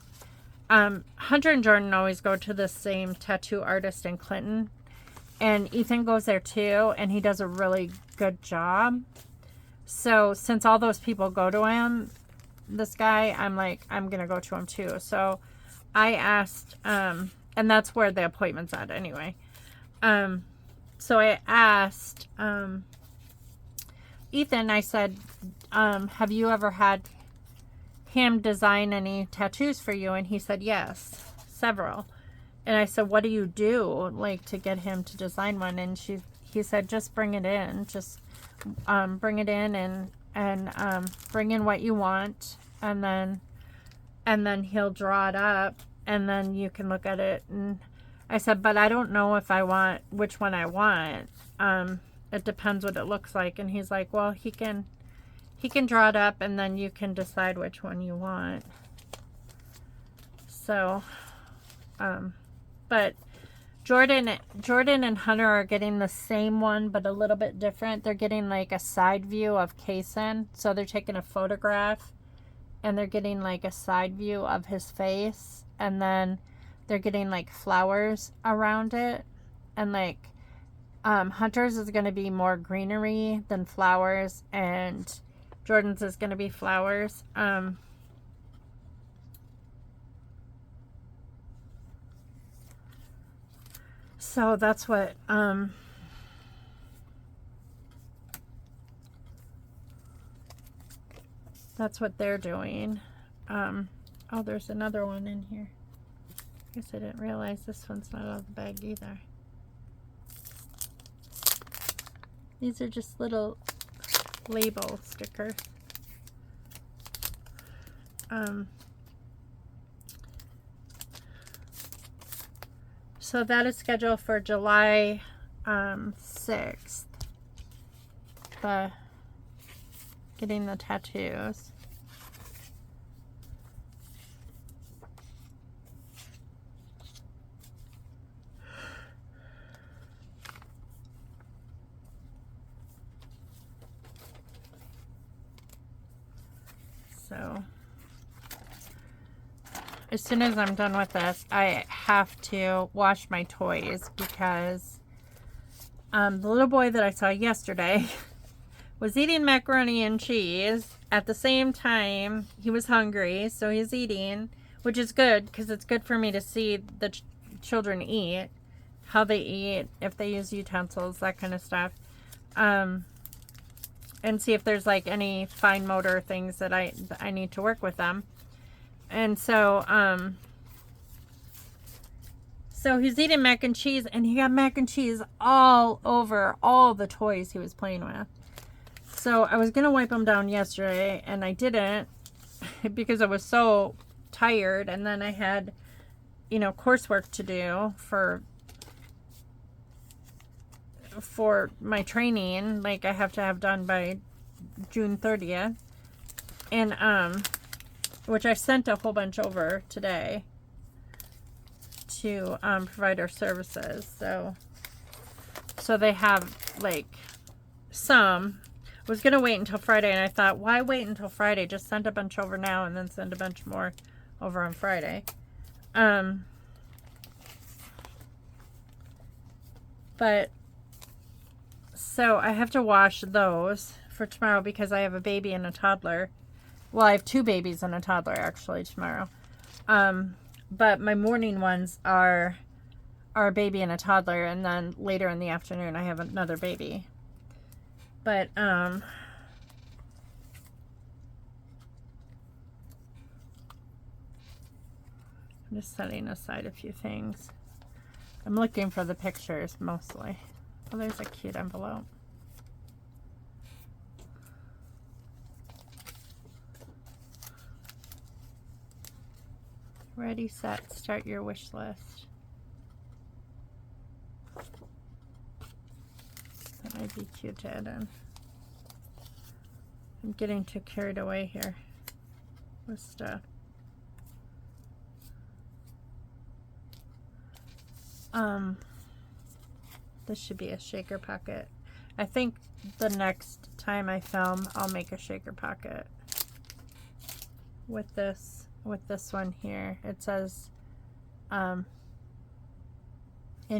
Hunter and Jordan always go to the same tattoo artist in Clinton, and Ethan goes there too, and he does a really good job. So since all those people go to him, this guy, I'm like, I'm gonna go to him too. So I asked, and that's where the appointment's at anyway. So I asked Ethan, I said, have you ever had him design any tattoos for you? And he said yes, several. And I said, what do you do like to get him to design one? And he said, just bring it in, just bring it in and bring in what you want, and then he'll draw it up, and then you can look at it. And I said, but I don't know if I want which one I want. It depends what it looks like. And he's like, well, he can draw it up, and then you can decide which one you want. So, but Jordan and Hunter are getting the same one, but a little bit different. They're getting like a side view of Kaysen. So they're taking a photograph, and they're getting like a side view of his face, and then they're getting like flowers around it. And like, Hunter's is going to be more greenery than flowers, and Jordan's is going to be flowers. So that's what they're doing. Oh, there's another one in here. I guess I didn't realize this one's not out of the bag either. These are just little label stickers. So that is scheduled for July 6th. Getting the tattoos. So as soon as I'm done with this, I have to wash my toys, because the little boy that I saw yesterday was eating macaroni and cheese at the same time. He was hungry, so he's eating, which is good, because it's good for me to see the children eat, how they eat, if they use utensils, that kind of stuff. And see if there's like any fine motor things that I need to work with them. And so so he's eating mac and cheese, and he got mac and cheese all over all the toys he was playing with. So I was gonna wipe him down yesterday, and I didn't, because I was so tired, and then I had, you know, coursework to do for for my training. Like, I have to have done by June 30th. And, which I sent a whole bunch over today to provide our services. So they have, like, some. I was going to wait until Friday, and I thought, why wait until Friday? Just send a bunch over now and then send a bunch more over on Friday. But, so I have to wash those for tomorrow because I have a baby and a toddler. Well, I have 2 babies and a toddler, actually, tomorrow. But my morning ones are a baby and a toddler, and then later in the afternoon I have another baby. But, I'm just setting aside a few things. I'm looking for the pictures, mostly. Oh, there's a cute envelope. Ready, set, start your wish list. That might be cute to add in. I'm getting too carried away here with stuff. This should be a shaker pocket. I think the next time I film, I'll make a shaker pocket with this one here. It says in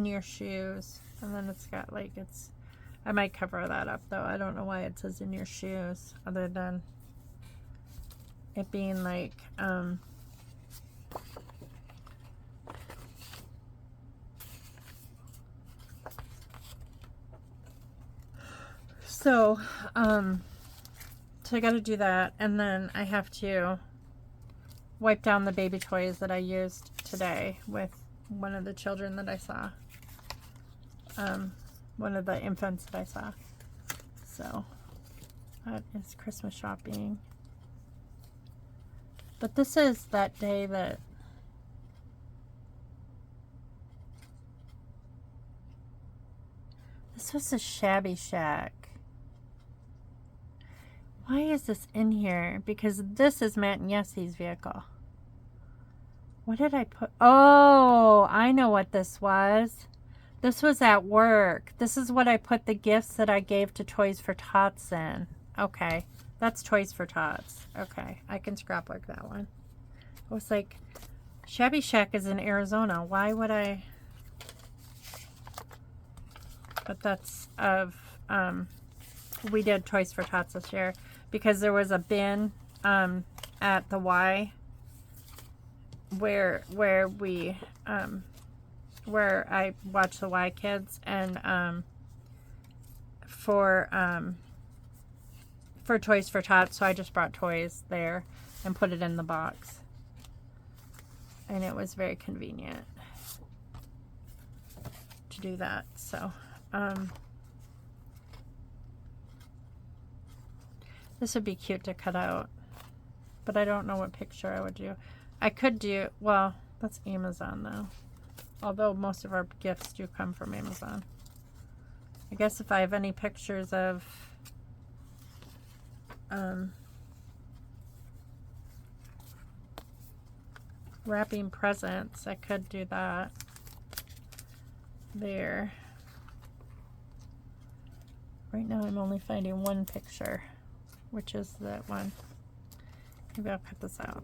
your shoes, and then it's got like, I might cover that up though. I don't know why it says in your shoes, other than it being like so I got to do that, and then I have to wipe down the baby toys that I used today with one of the children that I saw. One of the infants that I saw. So that is Christmas shopping. But this is that day that this was a Shabby Shack. Why is this in here? Because this is Matt and Yessie's vehicle. What did I put? Oh, I know what this was. This was at work. This is what I put the gifts that I gave to Toys for Tots in. Okay. That's Toys for Tots. Okay. I can scrapbook that one. I was like, Shabby Shack is in Arizona. Why would I? But that's of, we did Toys for Tots this year because there was a bin at the Y where we where I watch the Y Kids, and for Toys for Tots, so I just brought toys there and put it in the box, and it was very convenient to do that. So this would be cute to cut out, but I don't know what picture I would do. I could do, well, that's Amazon though. Although most of our gifts do come from Amazon. I guess if I have any pictures of wrapping presents, I could do that there. Right now I'm only finding one picture, which is that one. Maybe I'll cut this out.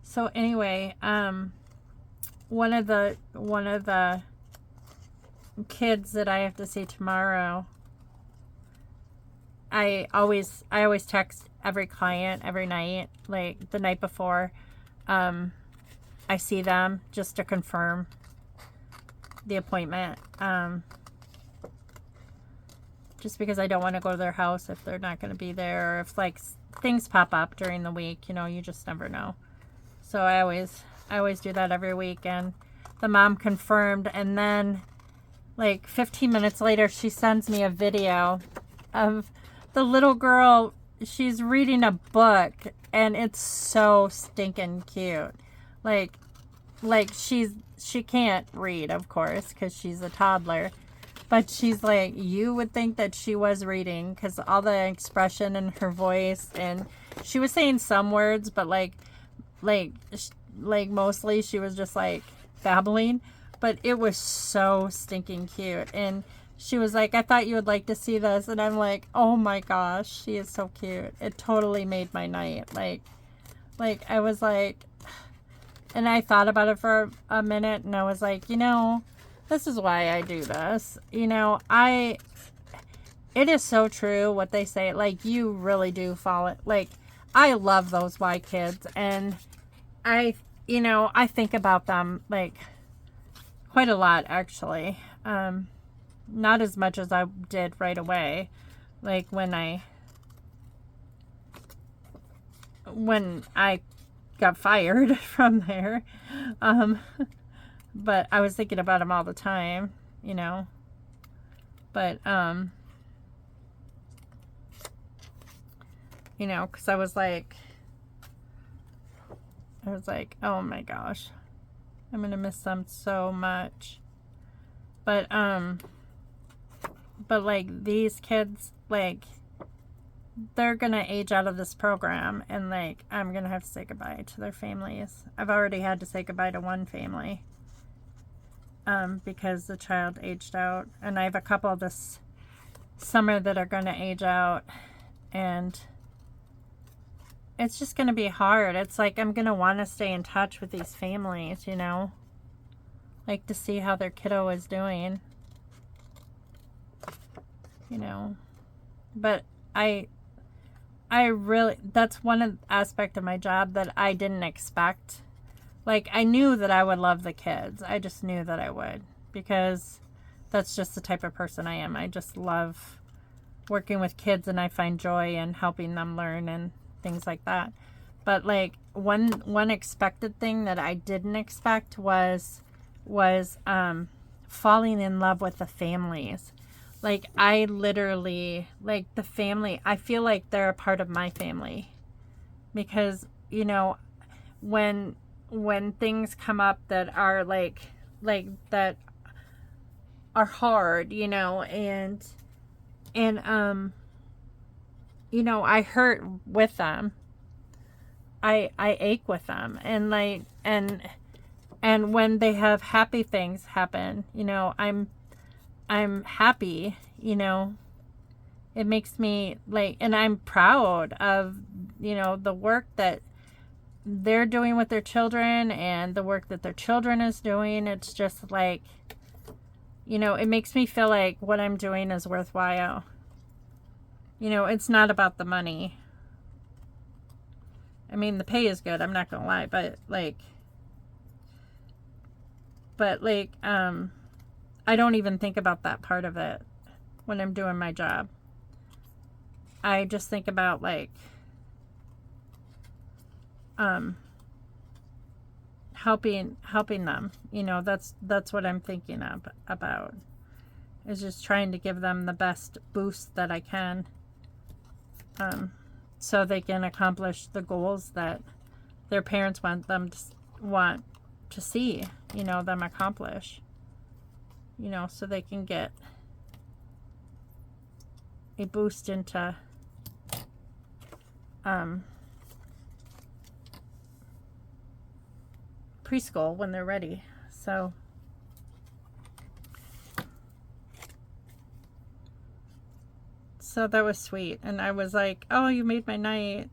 So anyway, one of the kids that I have to see tomorrow, I always text every client every night, like the night before I see them, just to confirm the appointment. Just because I don't want to go to their house if they're not going to be there, or if like things pop up during the week, you know, you just never know. So I always do that every week, and the mom confirmed, and then like 15 minutes later she sends me a video of the little girl. She's reading a book, and it's so stinking cute. Like she's she can't read, of course, because she's a toddler. But she's like, you would think that she was reading because all the expression in her voice, and she was saying some words, but like mostly she was just like babbling. But it was so stinking cute. And she was like, I thought you would like to see this. And I'm like, oh my gosh, she is so cute. It totally made my night. Like I was like, and I thought about it for a minute, and I was like, you know, this is why I do this. You know, it is so true what they say. Like, you really do fall. Like, I love those Y kids, and I think about them, like, quite a lot, actually. Not as much as I did right away. Like, when I got fired from there. But I was thinking about him all the time, you know. But, you know, because I was like, oh my gosh, I'm going to miss them so much. But like, these kids, like, they're going to age out of this program, and like, I'm going to have to say goodbye to their families. I've already had to say goodbye to one family. Because the child aged out, and I have a couple this summer that are going to age out, and it's just going to be hard. It's like, I'm going to want to stay in touch with these families, you know, like to see how their kiddo is doing, you know. But I really, that's one aspect of my job that I didn't expect. Like, I knew that I would love the kids. I just knew that I would, because that's just the type of person I am. I just love working with kids, and I find joy in helping them learn and things like that. But like, one expected thing that I didn't expect was falling in love with the families. Like, I literally, like, the family, I feel like they're a part of my family, because, you know, when things come up that are like that are hard, you know, and you know, I hurt with them. I ache with them, and like, and when they have happy things happen, you know, I'm happy, you know. It makes me like, and I'm proud of, you know, the work that they're doing with their children and the work that their children is doing. It's just like, you know, it makes me feel like what I'm doing is worthwhile. You know, it's not about the money. I mean, the pay is good, I'm not gonna lie, but like, I don't even think about that part of it when I'm doing my job. I just think about like, helping them, you know. That's what I'm thinking about, is just trying to give them the best boost that I can, so they can accomplish the goals that their parents want to see, you know, them accomplish, you know, so they can get a boost into preschool when they're ready. So that was sweet, and I was like, oh, you made my night.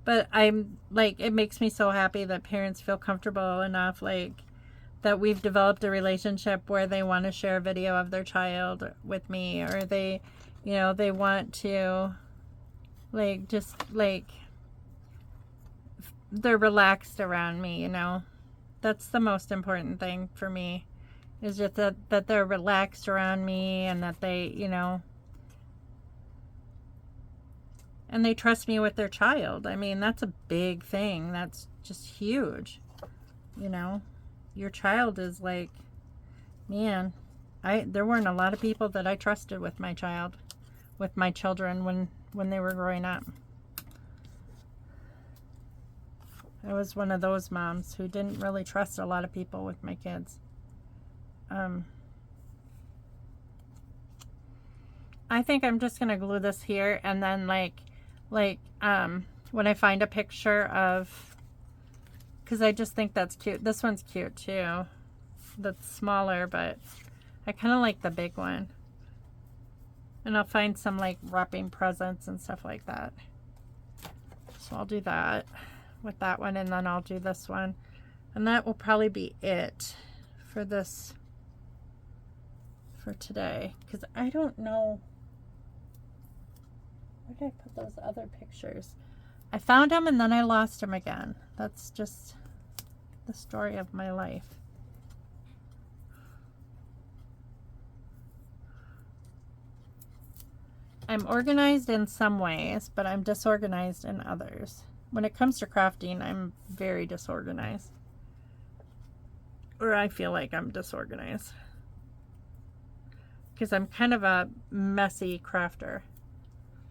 But I'm like, it makes me so happy that parents feel comfortable enough, like, that we've developed a relationship where they want to share a video of their child with me, or they, you know, they want to, like, just like, they're relaxed around me, you know. That's the most important thing for me, is just that they're relaxed around me, and that they, you know, and they trust me with their child. I mean, that's a big thing. That's just huge, you know. Your child is like, man, there weren't a lot of people that I trusted with my children when they were growing up. I was one of those moms who didn't really trust a lot of people with my kids. I think I'm just gonna glue this here, and then when I find a picture of, because I just think that's cute. This one's cute too. That's smaller, but I kind of like the big one. And I'll find some like wrapping presents and stuff like that. So I'll do that with that one, and then I'll do this one. And that will probably be it for this, for today. Because I don't know, where did I put those other pictures? I found them and then I lost them again. That's just the story of my life. I'm organized in some ways, but I'm disorganized in others. When it comes to crafting, I'm very disorganized. Or I feel like I'm disorganized. Because I'm kind of a messy crafter.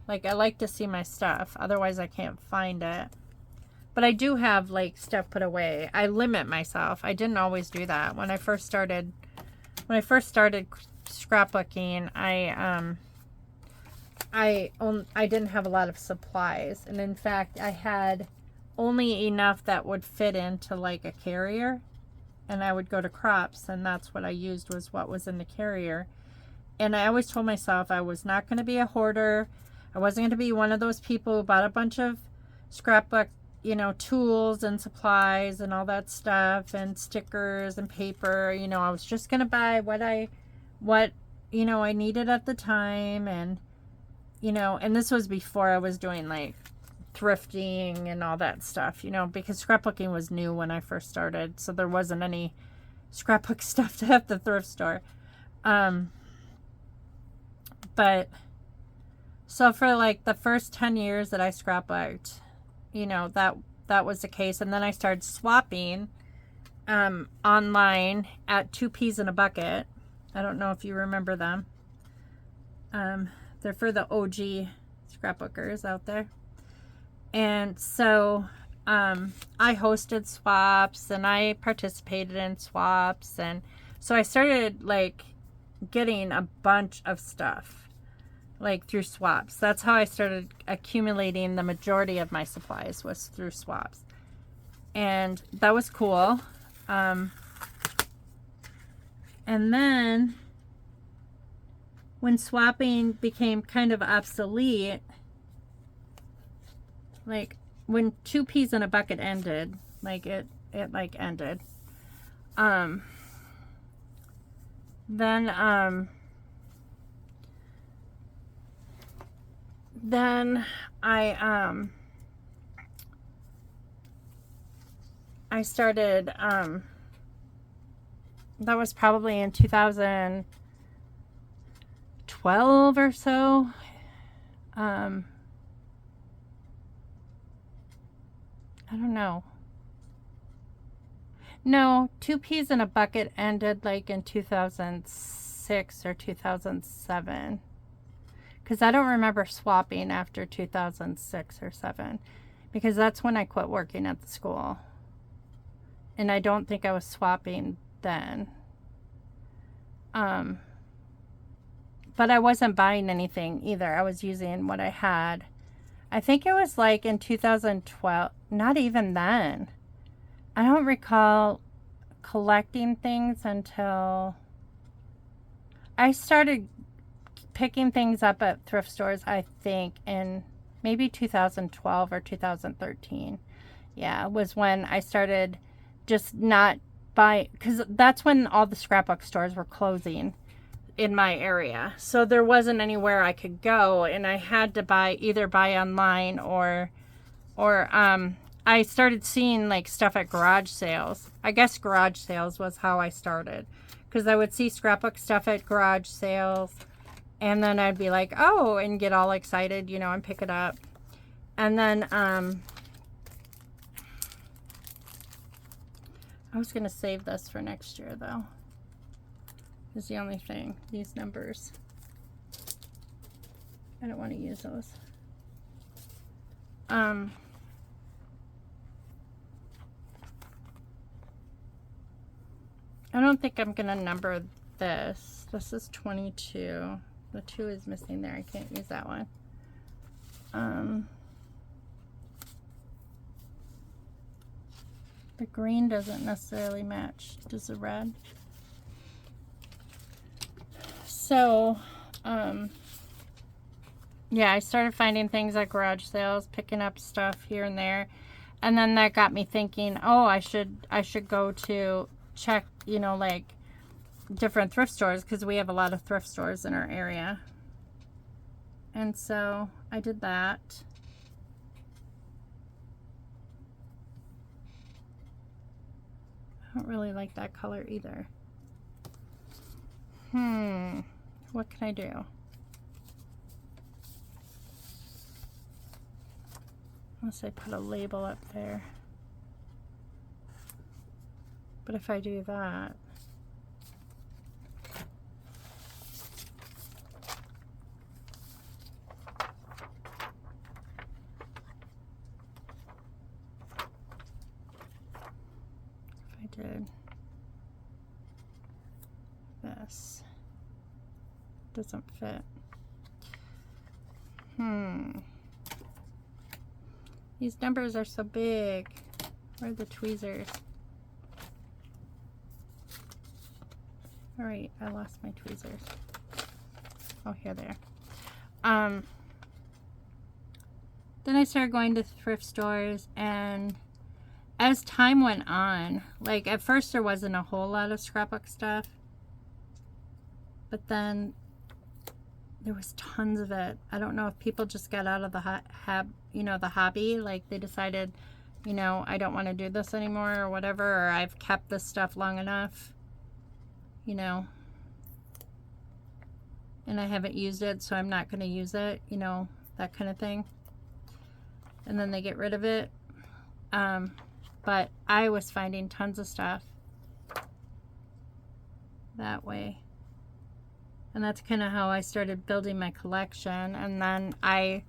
Like, I like to see my stuff, otherwise I can't find it. But I do have like stuff put away. I limit myself. I didn't always do that. When I first started scrapbooking, I didn't have a lot of supplies, and in fact I had only enough that would fit into like a carrier, and I would go to crops and that's what I used, was what was in the carrier. And I always told myself I was not going to be a hoarder. I wasn't going to be one of those people who bought a bunch of scrapbook, you know, tools and supplies and all that stuff and stickers and paper. You know, I was just going to buy what you know, I needed at the time. And you know, and this was before I was doing like thrifting and all that stuff, you know, because scrapbooking was new when I first started. So there wasn't any scrapbook stuff to have at the thrift store. But so for like the first 10 years that I scrapbooked, you know, that was the case. And then I started swapping online at 2 Peas in a Bucket. I don't know if you remember them. They're for the OG scrapbookers out there. And so I hosted swaps and I participated in swaps. And so I started like getting a bunch of stuff like through swaps. That's how I started accumulating the majority of my supplies, was through swaps. And that was cool. And then when swapping became kind of obsolete, like when 2 Peas in a Bucket ended, like it like ended, then I started, that was probably in 2012 or so. I don't know. No, 2 Peas in a Bucket ended like in 2006 or 2007. Because I don't remember swapping after 2006 or 7. Because that's when I quit working at the school. And I don't think I was swapping then. But I wasn't buying anything either. I was using what I had. I think it was like in 2012. Not even then. I don't recall collecting things until I started picking things up at thrift stores, I think, in maybe 2012 or 2013. Yeah, was when I started just not buy, because that's when all the scrapbook stores were closing in my area. So there wasn't anywhere I could go, and I had to either buy online or I started seeing like stuff at garage sales. I guess garage sales was how I started, because I would see scrapbook stuff at garage sales, and then I'd be like, oh, and get all excited, you know, and pick it up. And then I was going to save this for next year, though. Is the only thing. These numbers, I don't want to use those. I don't think I'm going to number this. This is 22. The 2 is missing there. I can't use that one. The green doesn't necessarily match. Does the red? So, yeah, I started finding things at garage sales, picking up stuff here and there. And then that got me thinking, oh, I should go to check, you know, like different thrift stores, because we have a lot of thrift stores in our area. And so I did that. I don't really like that color either. What can I do? Unless I put a label up there. But if I do that, if I did this, doesn't fit. These numbers are so big. Where are the tweezers? Alright, I lost my tweezers. Oh, here they are. Then I started going to thrift stores, and as time went on, like at first there wasn't a whole lot of scrapbook stuff, but then there was tons of it. I don't know if people just got out of the the hobby, like they decided, you know, I don't want to do this anymore or whatever, or I've kept this stuff long enough, you know, and I haven't used it, so I'm not going to use it, you know, that kind of thing. And then they get rid of it. But I was finding tons of stuff that way. And that's kind of how I started building my collection. And then I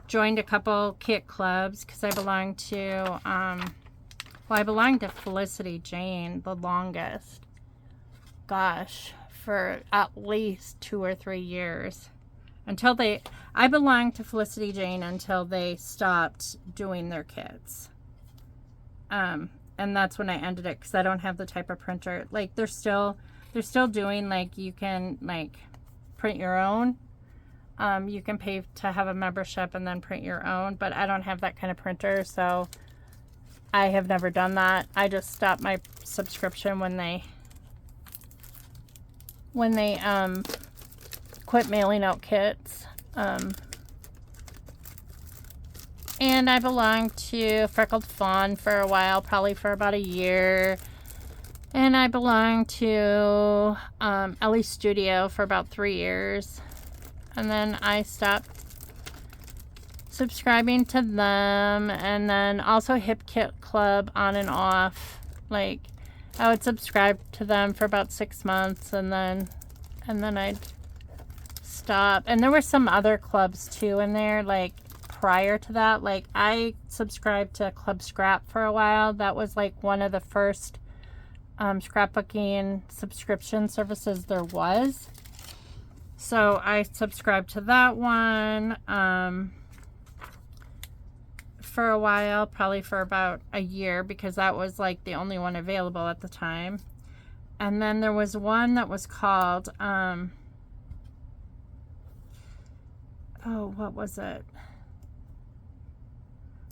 joined a couple kit clubs because I belonged to, I belonged to Felicity Jane the longest. Gosh, for at least 2 or 3 years. I belonged to Felicity Jane until they stopped doing their kits. And that's when I ended it, because I don't have the type of printer. Like, they're still doing, like, you can, like, print your own. You can pay to have a membership and then print your own, but I don't have that kind of printer, so I have never done that. I just stopped my subscription when they quit mailing out kits. And I belonged to Freckled Fawn for a while, probably for about a year. And I belonged to Ellie Studio for about 3 years. And then I stopped subscribing to them. And then also Hip Kit Club on and off. Like, I would subscribe to them for about 6 months, and then I'd stop. And there were some other clubs too in there, like prior to that. Like, I subscribed to Club Scrap for a while. That was like one of the first scrapbooking subscription services there was. So I subscribed to that one for a while, probably for about a year, because that was like the only one available at the time. And then there was one that was called what was it?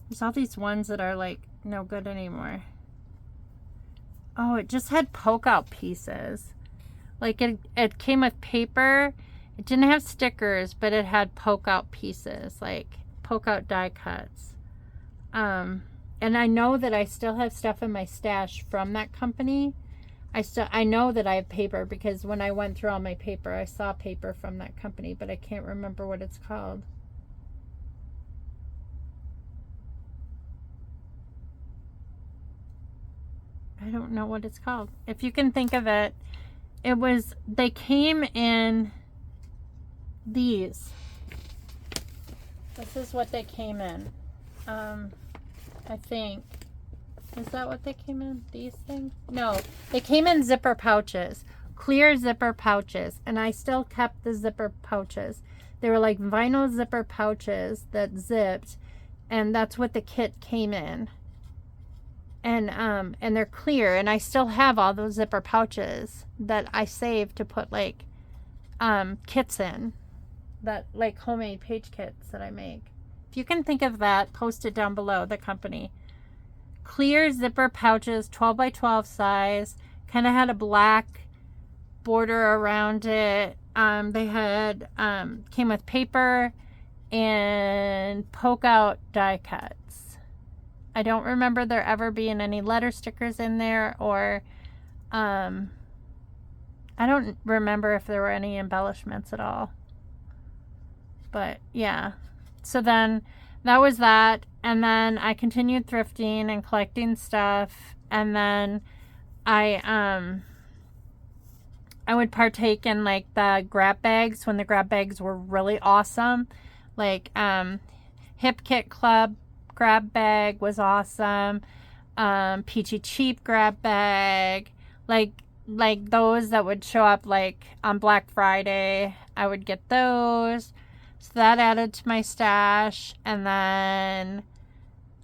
There's all these ones that are like no good anymore. Oh, it just had poke out pieces. Like it came with paper. It didn't have stickers, but it had poke out pieces, like poke out die cuts. And I know that I still have stuff in my stash from that company. I know that I have paper, because when I went through all my paper, I saw paper from that company, but I can't remember what it's called. I don't know what it's called. If you can think of it, they came in these. This is what they came in. I think. Is that what they came in? These things? No, they came in zipper pouches, clear zipper pouches, and I still kept the zipper pouches. They were like vinyl zipper pouches that zipped, and that's what the kit came in. And they're clear, and I still have all those zipper pouches that I saved to put like kits in, that like homemade page kits that I make. If you can think of that, post it down below, the company. Clear zipper pouches, 12 by 12 size, kind of had a black border around it. They had came with paper and poke out die cuts. I don't remember there ever being any letter stickers in there, or I don't remember if there were any embellishments at all. But yeah, so then that was that, and then I continued thrifting and collecting stuff, and then I would partake in like the grab bags when the grab bags were really awesome. Like Hip Kit Club grab bag was awesome. Peachy Cheap grab bag, like those that would show up like on Black Friday. I would get those. So that added to my stash. And then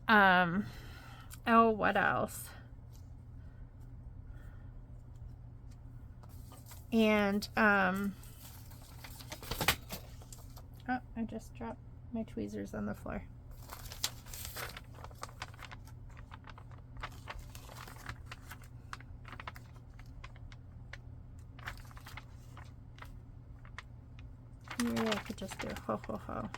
oh, what else? And oh, I just dropped my tweezers on the floor. Maybe I could just do ho ho ho.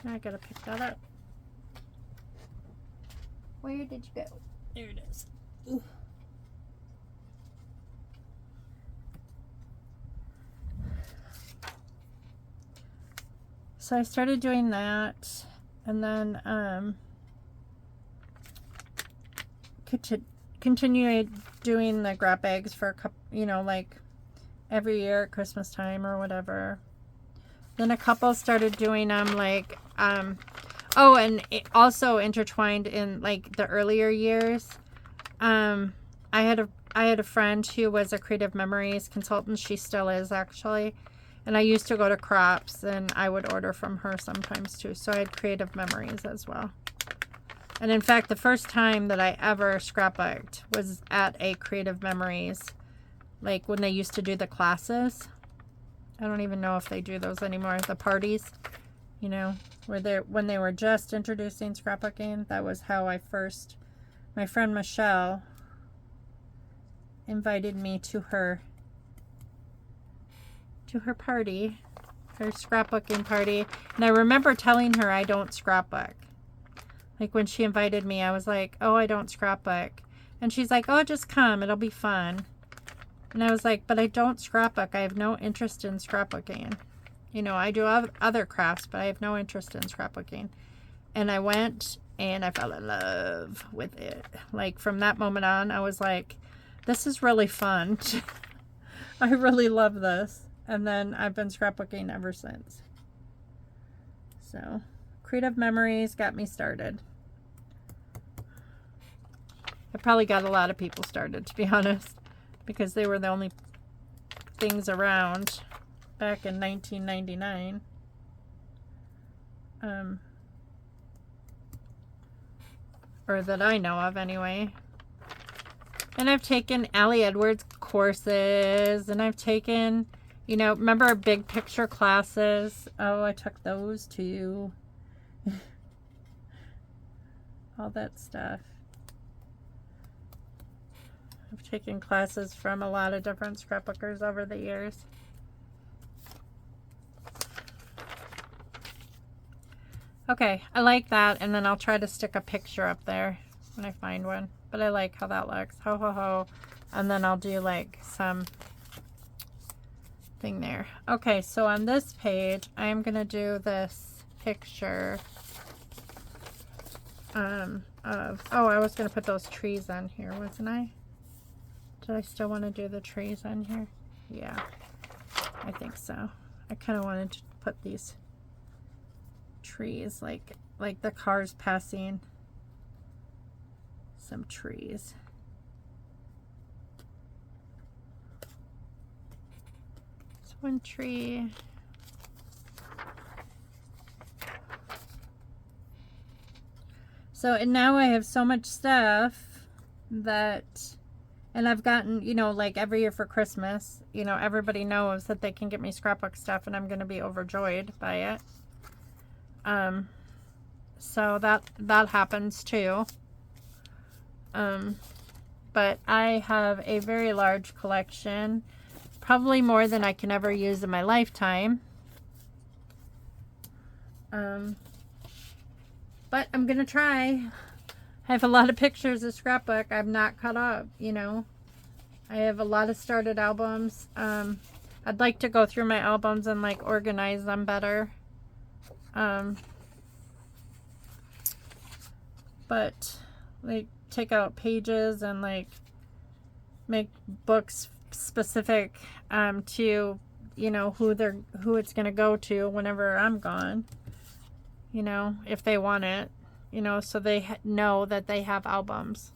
Now I gotta pick that up. Where did you go? There it is. Ooh. So I started doing that, and then continued doing the grab bags for a couple, you know, like every year at Christmas time or whatever. Then a couple started doing them like oh, and it also intertwined in like the earlier years. I had a friend who was a Creative Memories consultant. She still is, actually. And I used to go to Crops, and I would order from her sometimes too. So I had Creative Memories as well. And in fact, the first time that I ever scrapbooked was at a Creative Memories, like when they used to do the classes. I don't even know if they do those anymore. The parties, you know, when they were just introducing scrapbooking. That was how I first, my friend Michelle invited me to her party, her scrapbooking party. And I remember telling her I don't scrapbook. Like when she invited me, I was like, oh, I don't scrapbook. And she's like, oh, just come, it'll be fun. And I was like, but I don't scrapbook. I have no interest in scrapbooking. You know, I do other crafts, but I have no interest in scrapbooking. And I went and I fell in love with it. Like from that moment on, I was like, this is really fun. I really love this. And then I've been scrapbooking ever since. So, Creative Memories got me started. I probably got a lot of people started, to be honest, because they were the only things around back in 1999. Or that I know of, anyway. And I've taken Allie Edwards courses, and I've taken, you know, remember big picture classes? Oh, I took those too. All that stuff. I've taken classes from a lot of different scrapbookers over the years. Okay, I like that, and then I'll try to stick a picture up there when I find one. But I like how that looks. Ho ho ho. And then I'll do like some thing there. Okay, so on this page, I'm gonna do this picture of, oh, I was gonna put those trees on here, wasn't I? Did I still want to do the trees on here? Yeah, I think so. I kind of wanted to put these trees, like the cars passing some trees. It's one tree. So, and now I have so much stuff that, and I've gotten, you know, like every year for Christmas, you know, everybody knows that they can get me scrapbook stuff and I'm going to be overjoyed by it. So that happens too. But I have a very large collection, probably more than I can ever use in my lifetime. But I'm going to try. I have a lot of pictures of scrapbook I've not cut up, you know. I have a lot of started albums. I'd like to go through my albums and like organize them better. But like take out pages and like make books specific to, you know, who it's going to go to whenever I'm gone. You know, if they want it, you know, so they know that they have albums.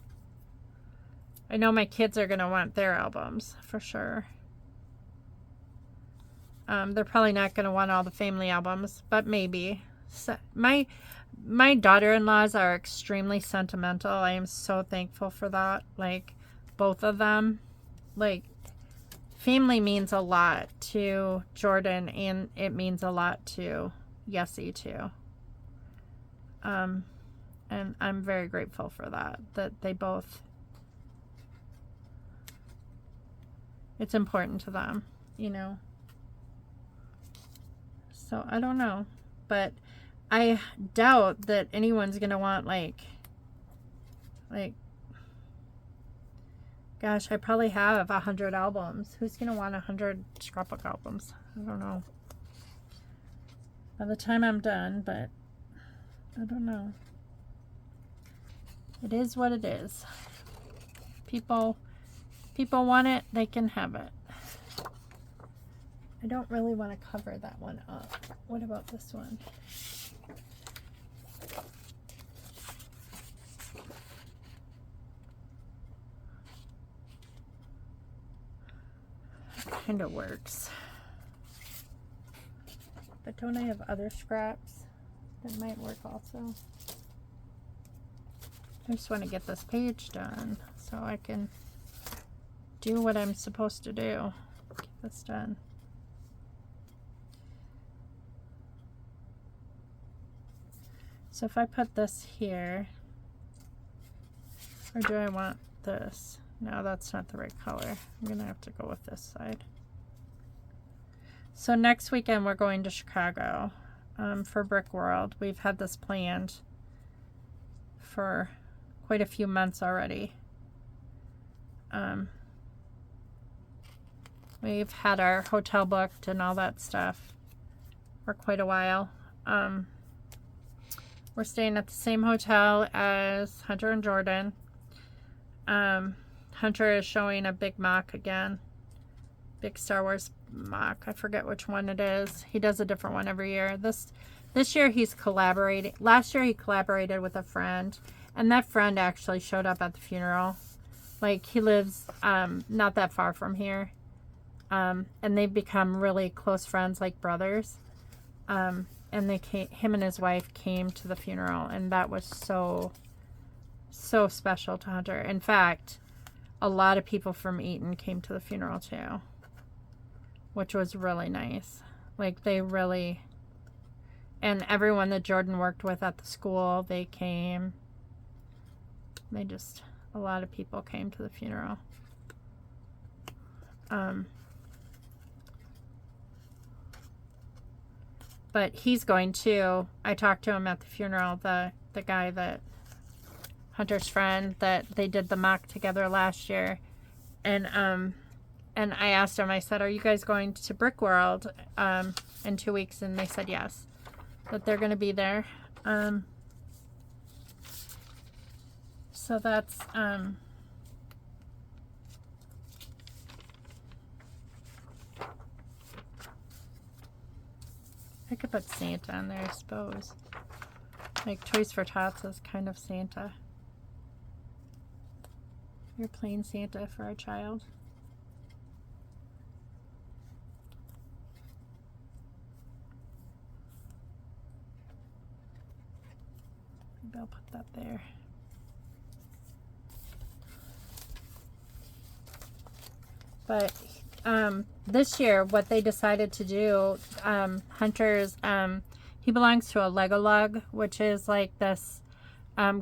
I know my kids are going to want their albums for sure. They're probably not going to want all the family albums, but maybe. So my daughter-in-laws are extremely sentimental. I am so thankful for that. Like, both of them. Like, family means a lot to Jordan, and it means a lot to Yessie, too. And I'm very grateful for that they both, it's important to them, you know. So I don't know, but I doubt that anyone's gonna want like gosh, I probably have 100 albums. Who's gonna want 100 scrapbook albums? I don't know. By the time I'm done, but I don't know. It is what it is. People want it, they can have it. I don't really want to cover that one up. What about this one? It kind of works. But don't I have other scraps that might work also? I just want to get this page done so I can do what I'm supposed to do. Get this done. So if I put this here, or do I want this? No, that's not the right color. I'm gonna have to go with this side. So next weekend we're going to Chicago for Brick World. We've had this planned for quite a few months already. We've had our hotel booked and all that stuff for quite a while. We're staying at the same hotel as Hunter and Jordan. Hunter is showing a big mock again. Big Star Wars mock. I forget which one it is. He does a different one every year. This year he's collaborating. Last year he collaborated with a friend, and that friend actually showed up at the funeral. Like, he lives not that far from here. And they've become really close friends, like brothers. And him and his wife came to the funeral, and that was so special to Hunter. In fact, a lot of people from Eaton came to the funeral too, which was really nice. Like, they really, and everyone that Jordan worked with at the school, they came. A lot of people came to the funeral. But he's going to, I talked to him at the funeral, the guy that, Hunter's friend, that they did the mock together last year. And I asked him, I said, are you guys going to Brick World in 2 weeks? And they said yes, that they're going to be there. So that's, I could put Santa on there, I suppose. Like Toys for Tots is kind of Santa. You're playing Santa for a child. Maybe I'll put that there. But this year, what they decided to do, Hunter's, he belongs to a Lego Lug, which is like this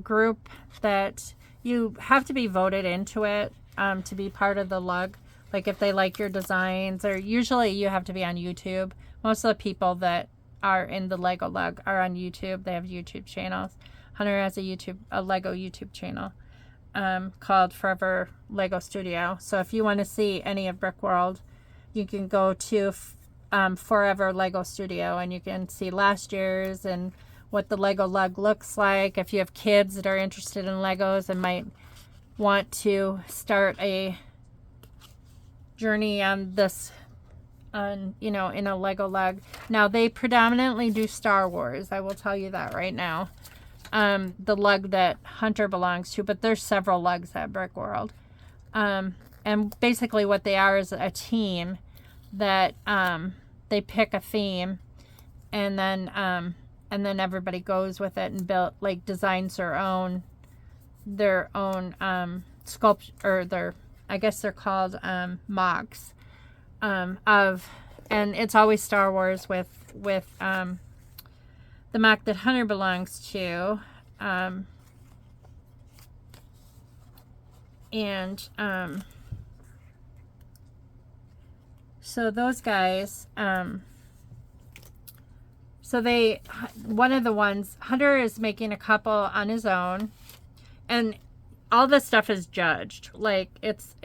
group that you have to be voted into it to be part of the Lug. Like if they like your designs, or usually you have to be on YouTube. Most of the people that are in the Lego Lug are on YouTube. They have YouTube channels. Hunter has a Lego YouTube channel called Forever Lego Studio. So if you want to see any of Brickworld, you can go to Forever Lego Studio, and you can see last year's and what the Lego Lug looks like. If you have kids that are interested in Legos and might want to start a journey on this, you know, in a Lego Lug. Now, they predominantly do Star Wars. I will tell you that right now. The lug that Hunter belongs to, but there's several lugs at Brickworld. And basically what they are is a team that they pick a theme, and then everybody goes with it and designs their own sculpture, or I guess they're called mocks and it's always Star Wars with the mock that Hunter belongs to. So those guys, one of the ones, Hunter is making a couple on his own, and all this stuff is judged. Like it's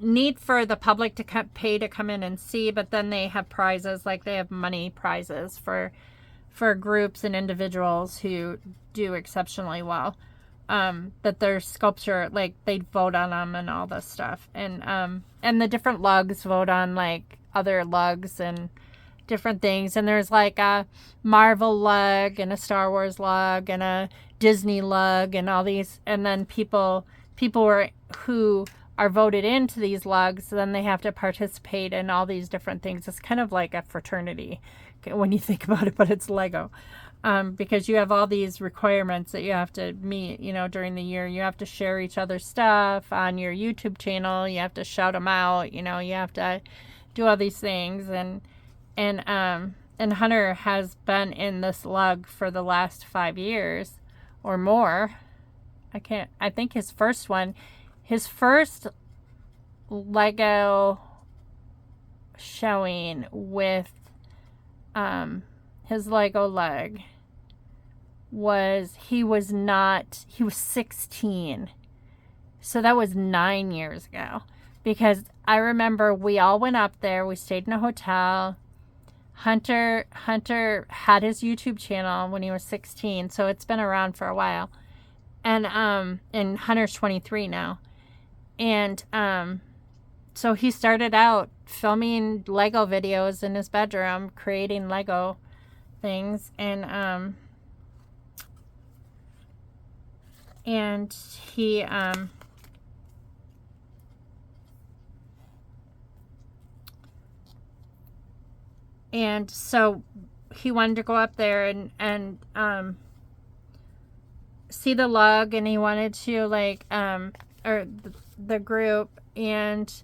neat for the public to pay to come in and see, but then they have prizes, like they have money prizes for groups and individuals who do exceptionally well. That their sculpture, like they vote on them and all this stuff, and the different lugs vote on like other lugs and different things. And there's like a Marvel lug and a Star Wars lug and a Disney lug and all these, and then people who are voted into these lugs, then they have to participate in all these different things. It's kind of like a fraternity when you think about it, but it's Lego. Because you have all these requirements that you have to meet, you know, during the year. You have to share each other's stuff on your YouTube channel. You have to shout them out. You know, you have to do all these things. And Hunter has been in this lug for the last 5 years or more. I think his first Lego showing with his Lego Lug he was 16. So that was 9 years ago. Because I remember we all went up there, we stayed in a hotel. Hunter had his YouTube channel when he was 16, so it's been around for a while. And Hunter's 23 now. And so he started out filming Lego videos in his bedroom, creating Lego things, and he and so he wanted to go up there and see the lug, and he wanted to or the group, and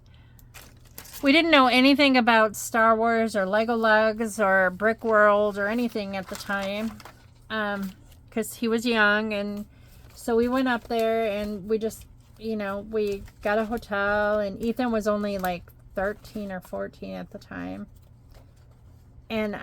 we didn't know anything about Star Wars or Lego Lugs or Brickworld or anything at the time, because he was young. And so we went up there, and we just, you know, we got a hotel, and Ethan was only like 13 or 14 at the time. And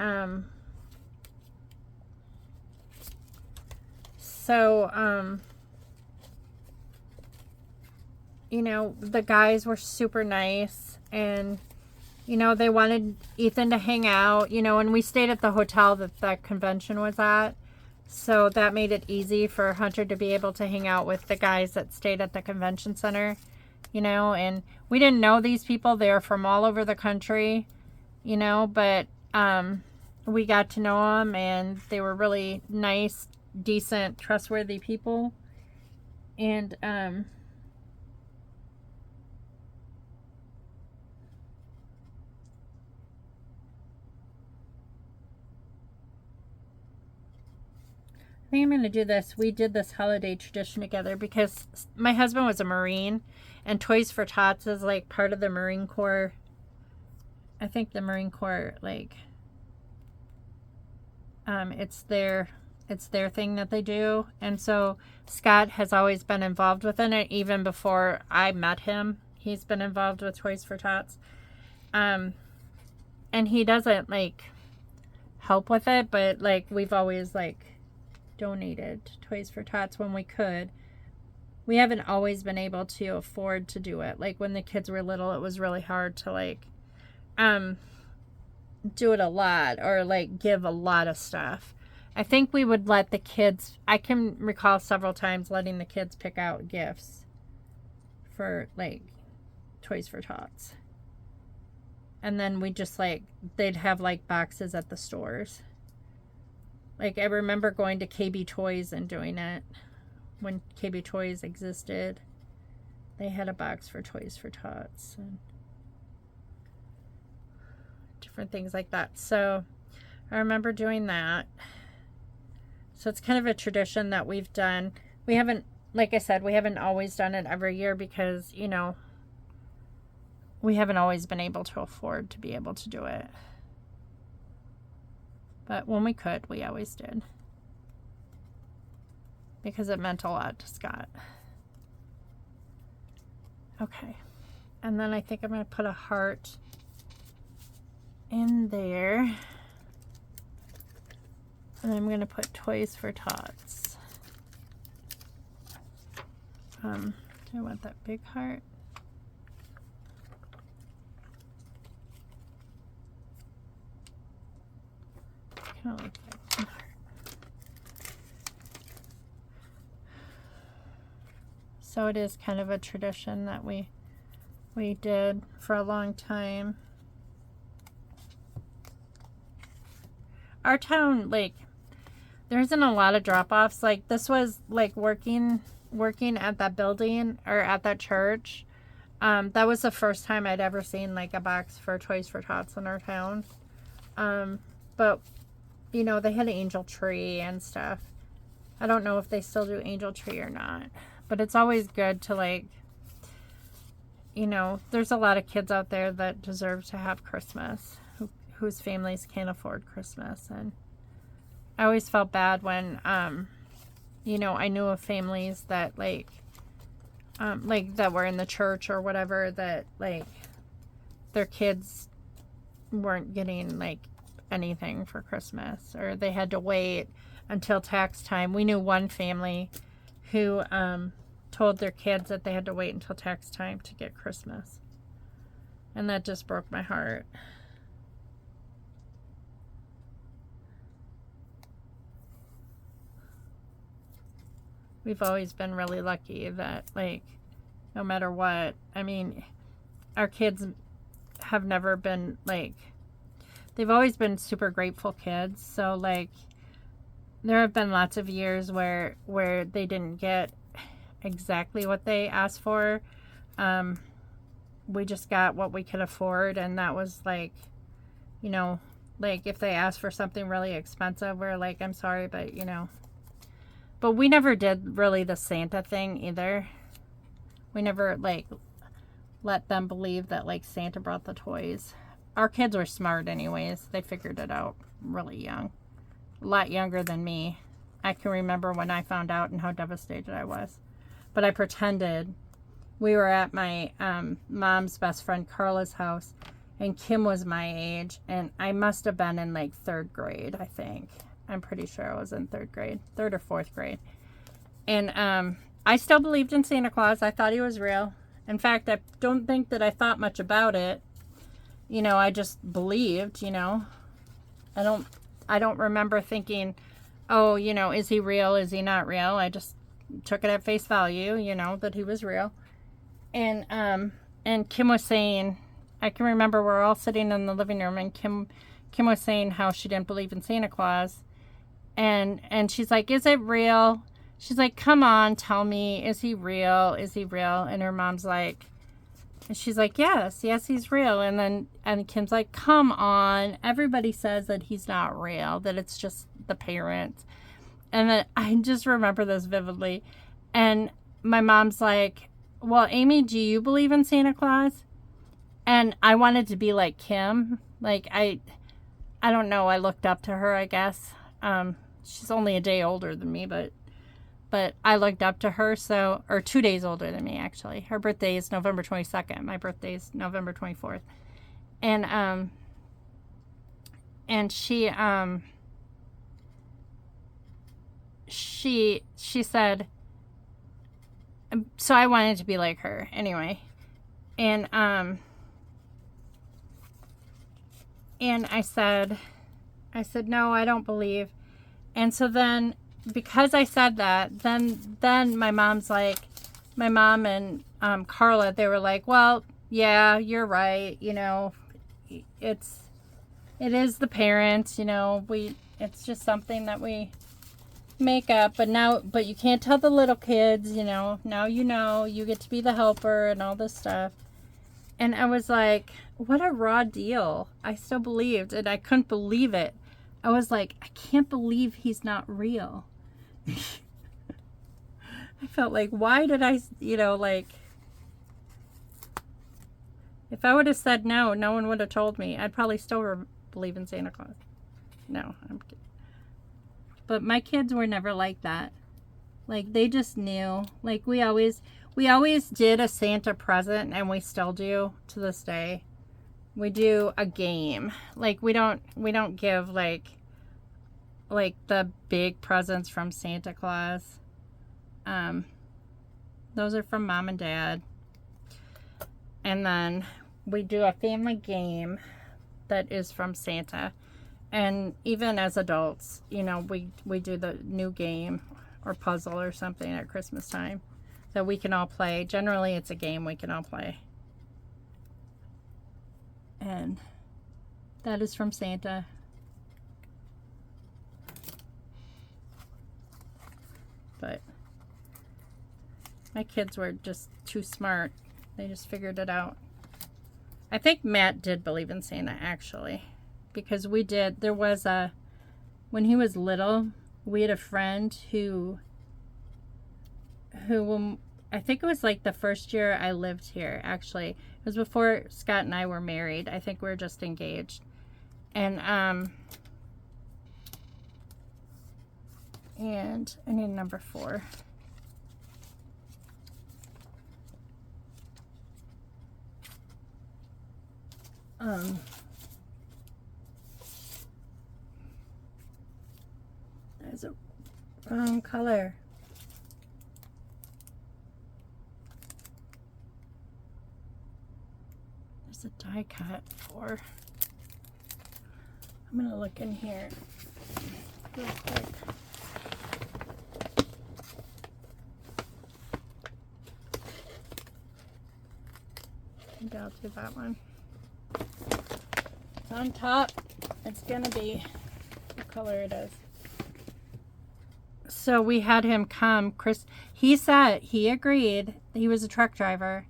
you know, the guys were super nice, and, you know, they wanted Ethan to hang out, you know, and we stayed at the hotel that convention was at. So that made it easy for Hunter to be able to hang out with the guys that stayed at the convention center, you know, and we didn't know these people. They're from all over the country, you know, but we got to know them, and they were really nice, decent, trustworthy people. And I think I'm going to do this. We did this holiday tradition together because my husband was a Marine, and Toys for Tots is like part of the Marine Corps. I think the Marine Corps, like, it's their thing that they do. And so Scott has always been involved within it. Even before I met him, he's been involved with Toys for Tots. And he doesn't like help with it, but like we've always like donated to Toys for Tots when we could. We haven't always been able to afford to do it. Like when the kids were little, it was really hard to like do it a lot or like give a lot of stuff. I think we would let the kids, I can recall several times letting the kids pick out gifts for like Toys for Tots. And then we just like, they'd have like boxes at the stores. Like I remember going to KB Toys and doing it when KB Toys existed. They had a box for Toys for Tots and different things like that. So I remember doing that. So it's kind of a tradition that we've done. We haven't, like I said, we haven't always done it every year because, you know, we haven't always been able to afford to be able to do it. But when we could, we always did. Because it meant a lot to Scott. Okay. And then I think I'm going to put a heart in there. And I'm going to put Toys for Tots. Do I want that big heart? I like that heart. So it is kind of a tradition that we did for a long time. Our town, like, there isn't a lot of drop-offs. Like, this was like working at that building or at that church. That was the first time I'd ever seen like a box for Toys for Tots in our town. But you know, they had an Angel Tree and stuff. I don't know if they still do Angel Tree or not, but it's always good to like, you know, there's a lot of kids out there that deserve to have Christmas whose families can't afford Christmas. And I always felt bad when, you know, I knew of families that like that were in the church or whatever, that like their kids weren't getting like anything for Christmas, or they had to wait until tax time. We knew one family who told their kids that they had to wait until tax time to get Christmas. And that just broke my heart. We've always been really lucky that, like, no matter what, I mean, our kids have never been, like, they've always been super grateful kids. So, like, there have been lots of years where they didn't get exactly what they asked for. We just got what we could afford, and that was, like, you know, like, if they asked for something really expensive, we're like, I'm sorry, but, you know. But we never did really the Santa thing either. We never, like, let them believe that, like, Santa brought the toys. Our kids were smart anyways. They figured it out really young. A lot younger than me. I can remember when I found out and how devastated I was. But I pretended. We were at my mom's best friend Carla's house, and Kim was my age, and I must have been in, like, 3rd grade, I think. I'm pretty sure I was in 3rd grade, 3rd or 4th grade. And I still believed in Santa Claus. I thought he was real. In fact, I don't think that I thought much about it. You know, I just believed, you know. I don't remember thinking, oh, you know, is he real? Is he not real? I just took it at face value, you know, that he was real. And Kim was saying, I can remember we're all sitting in the living room, and Kim Kim was saying how she didn't believe in Santa Claus. And she's like, is it real? She's like, come on, tell me, is he real? Is he real? And her mom's like, and she's like, yes, he's real. And Kim's like, come on. Everybody says that he's not real, that it's just the parents. And then I just remember this vividly. And my mom's like, well, Amy, do you believe in Santa Claus? And I wanted to be like Kim. Like, I don't know. I looked up to her, I guess. She's only a day older than me, but I looked up to her, so, or 2 days older than me, actually. Her birthday is November 22nd. My birthday is November 24th. And she said, so I wanted to be like her anyway. And I said, no, I don't believe. And so then, because I said that, then my mom's like, my mom and Carla, they were like, well, yeah, you're right. You know, it is the parents, you know, it's just something that we make up, but you can't tell the little kids, you know, now you get to be the helper and all this stuff. And I was like, what a raw deal. I still believed, and I couldn't believe it. I was like, I can't believe he's not real. I felt like, why did I, you know, like, if I would have said no, no one would have told me. I'd probably still believe in Santa Claus. No, I'm kidding. But my kids were never like that. Like, they just knew. Like, we always did a Santa present, and we still do to this day. We do a game. Like, we don't give like the big presents from Santa Claus. Those are from Mom and Dad. And then we do a family game that is from Santa. And even as adults, you know, we do the new game or puzzle or something at Christmas time that we can all play. Generally, it's a game we can all play. And that is from Santa. But my kids were just too smart. They just figured it out. I think Matt did believe in Santa, actually. Because there was when he was little, we had a friend who I think it was like the first year I lived here, actually. It was before Scott and I were married. I think we were just engaged. And I need number 4. There's a wrong color. There's a die cut for. I'm gonna look in here real quick. I think I'll do that one. It's on top. It's gonna be what color it is. So we had him come. He said he agreed. He was a truck driver,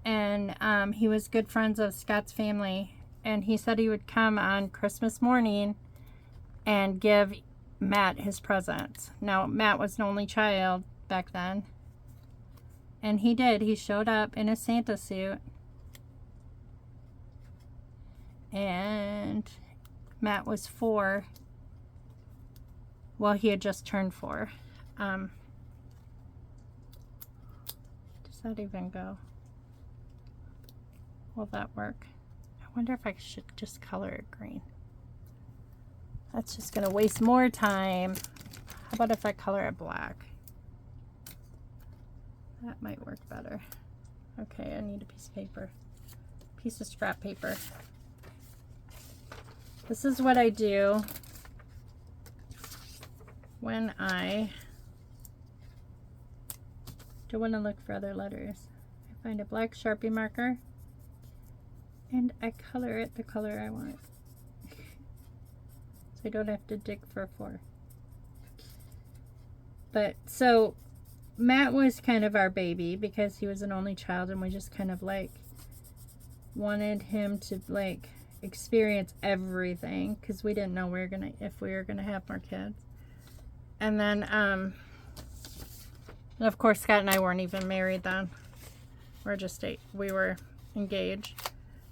and he was good friends of Scott's family. And he said he would come on Christmas morning and give Matt his presents. Now, Matt was an only child back then. And he did. He showed up in a Santa suit. And Matt was 4. Well, he had just turned 4. Does that even go? Will that work? I wonder if I should just color it green. That's just going to waste more time. How about if I color it black? That might work better. Okay, I need a piece of paper. Piece of scrap paper. This is what I do when I don't want to look for other letters. I find a black Sharpie marker and I color it the color I want. I don't have to dig for 4. But so Matt was kind of our baby because he was an only child, and we just kind of like wanted him to like experience everything because we didn't know if we were gonna have more kids. And then of course Scott and I weren't even married then. We were engaged.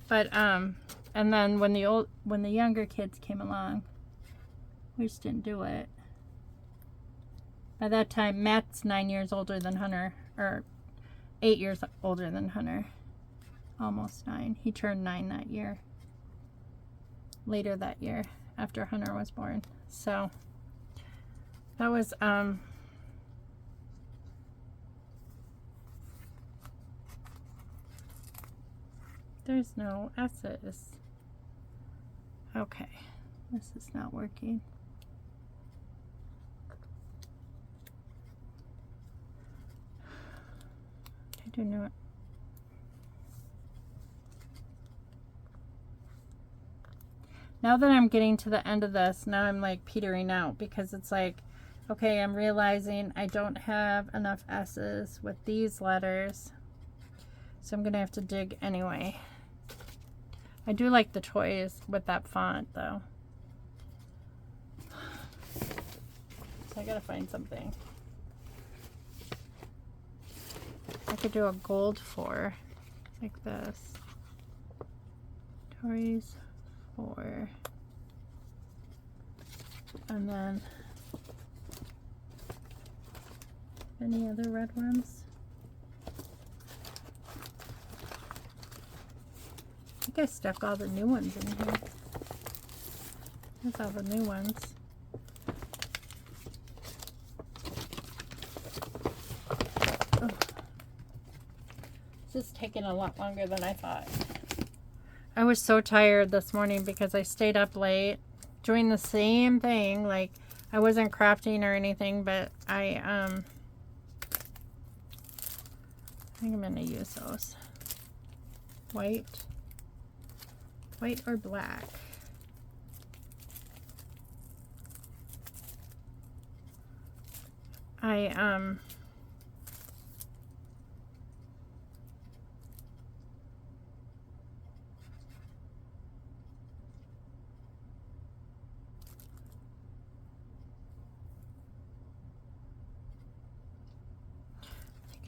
But and then when the younger kids came along, we just didn't do it. By that time, Matt's 9 years older than Hunter, or 8 years older than Hunter. Almost 9. He turned 9 that year. Later that year, after Hunter was born. So that was there's no S's. Okay, this is not working. I do not. Now that I'm getting to the end of this, now I'm like petering out because it's like, okay, I'm realizing I don't have enough S's with these letters. So I'm going to have to dig anyway. I do like the toys with that font though. So I got to find something. I could do a gold 4 like this. Toys 4. And then any other red ones? I think I stuck all the new ones in here. There's all the new ones. Oh. This is taking a lot longer than I thought. I was so tired this morning because I stayed up late doing the same thing. Like, I wasn't crafting or anything, but I think I'm gonna use those. White or black. I think I'm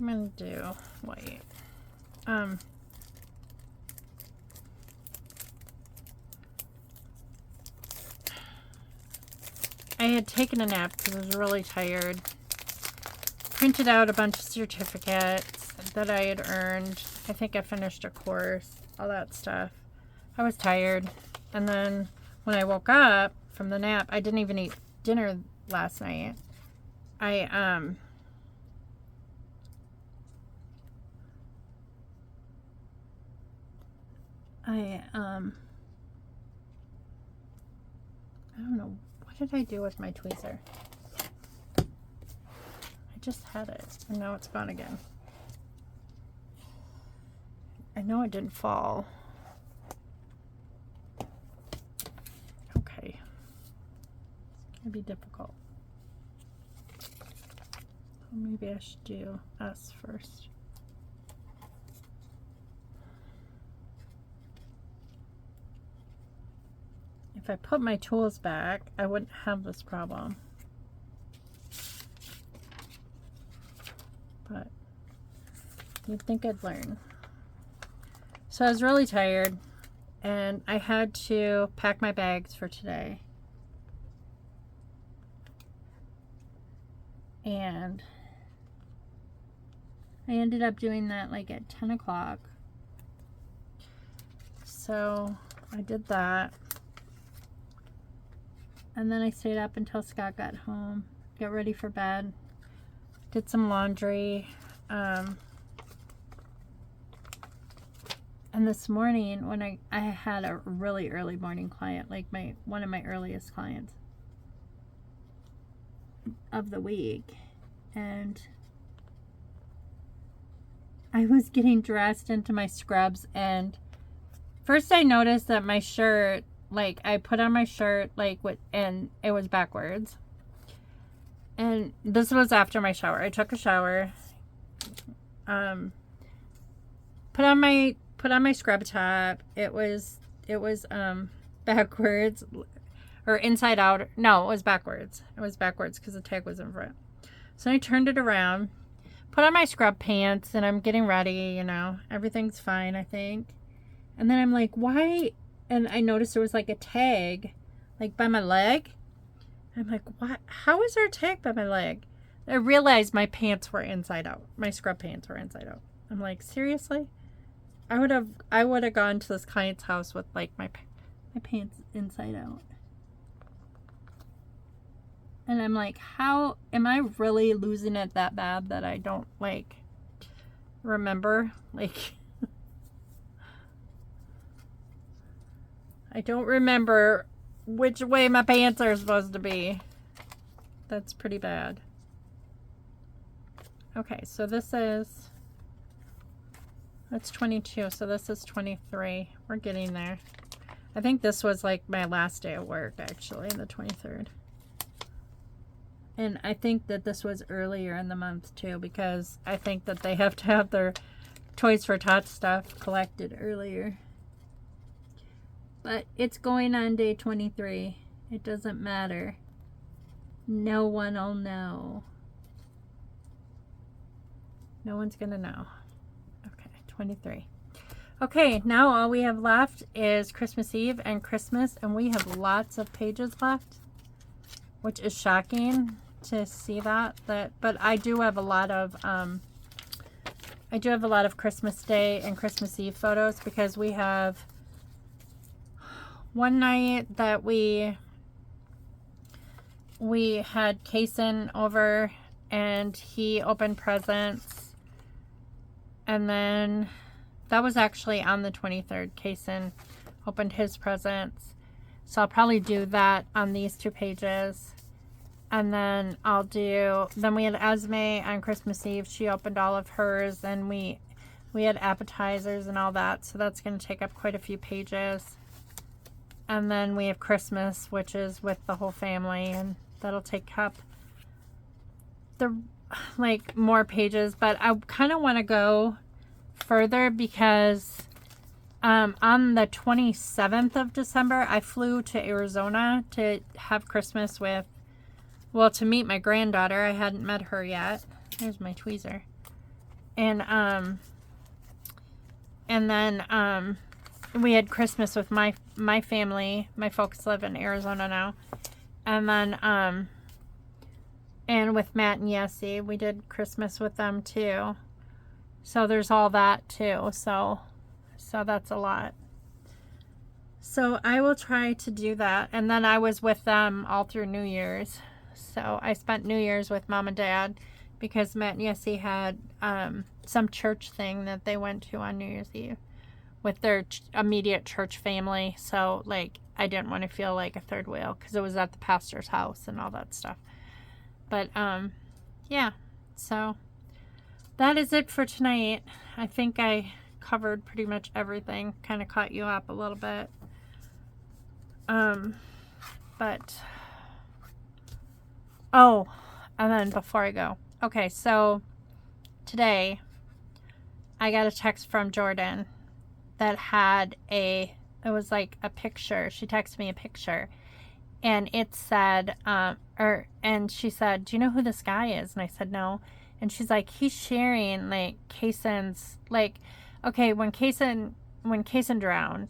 gonna do white. I had taken a nap because I was really tired. Printed out a bunch of certificates that I had earned. I think I finished a course, all that stuff. I was tired. And then when I woke up from the nap, I didn't even eat dinner last night. I don't know. What did I do with my tweezer? I just had it, and now it's gone again. I know it didn't fall. Okay. It's going to be difficult. Maybe I should do S first. If I put my tools back, I wouldn't have this problem. But you'd think I'd learn. So I was really tired, and I had to pack my bags for today. And I ended up doing that like at 10 o'clock. So I did that. And then I stayed up until Scott got home, got ready for bed, did some laundry. And this morning, when I had a really early morning client, like one of my earliest clients of the week, and I was getting dressed into my scrubs, and first I noticed that my shirt like, I put on my shirt, like, and it was backwards. And this was after my shower. I took a shower. Put on my scrub top. It was backwards, or inside out. No, it was backwards. It was backwards because the tag was in front. So I turned it around, put on my scrub pants, and I'm getting ready, you know. Everything's fine, I think. And then I'm like, why? And I noticed there was like a tag, like by my leg. I'm like, what? How is there a tag by my leg? I realized my pants were inside out. My scrub pants were inside out. I'm like, seriously? I would have gone to this client's house with like my pants inside out. And I'm like, how am I really losing it that bad that I don't like remember? Like, I don't remember which way my pants are supposed to be. That's pretty bad. Okay, so that's 22, so this is 23. We're getting there. I think this was like my last day of work, actually, the 23rd. And I think that this was earlier in the month, too, because I think that they have to have their Toys for Tots stuff collected earlier. But it's going on day 23. It doesn't matter. No one will know. No one's gonna know. Okay, 23. Okay, now all we have left is Christmas Eve and Christmas, and we have lots of pages left, which is shocking to see that. But I do have a lot of Christmas Day and Christmas Eve photos, because we have one night that we had Kason over and he opened presents, and then that was actually on the 23rd. Kason opened his presents, so I'll probably do that on these two pages. And then then we had Esme on Christmas Eve. She opened all of hers, and we had appetizers and all that, so that's going to take up quite a few pages. And then we have Christmas, which is with the whole family, and that'll take up more pages. But I kind of want to go further, because on the 27th of December, I flew to Arizona to have Christmas to meet my granddaughter. I hadn't met her yet. There's my tweezer. And then we had Christmas with my family. My folks live in Arizona now. And then and with Matt and Yessie, we did Christmas with them too. So there's all that too. So that's a lot. So I will try to do that. And then I was with them all through New Year's. So I spent New Year's with Mom and Dad, because Matt and Yessie had some church thing that they went to on New Year's Eve with their immediate church family. So, like, I didn't want to feel like a third wheel, because it was at the pastor's house and all that stuff. But, yeah. So, that is it for tonight. I think I covered pretty much everything. Kind of caught you up a little bit. But... Oh, and then before I go. Okay, so today I got a text from Jordan that had it was like a picture. She texted me a picture, and it said, and she said, do you know who this guy is? And I said, no. And she's like, he's sharing, like, Kason's, like, okay, when Kason drowned,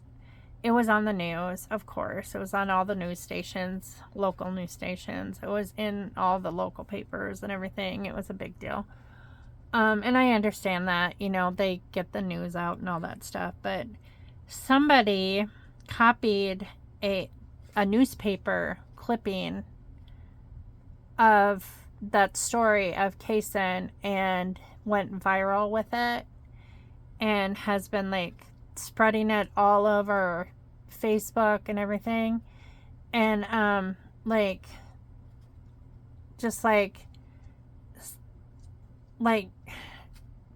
it was on the news, of course. It was on all the news stations, local news stations. It was in all the local papers and everything. It was a big deal. And I understand that, you know, they get the news out and all that stuff. But somebody copied a newspaper clipping of that story of Kason and went viral with it, and has been, like, spreading it all over Facebook and everything. And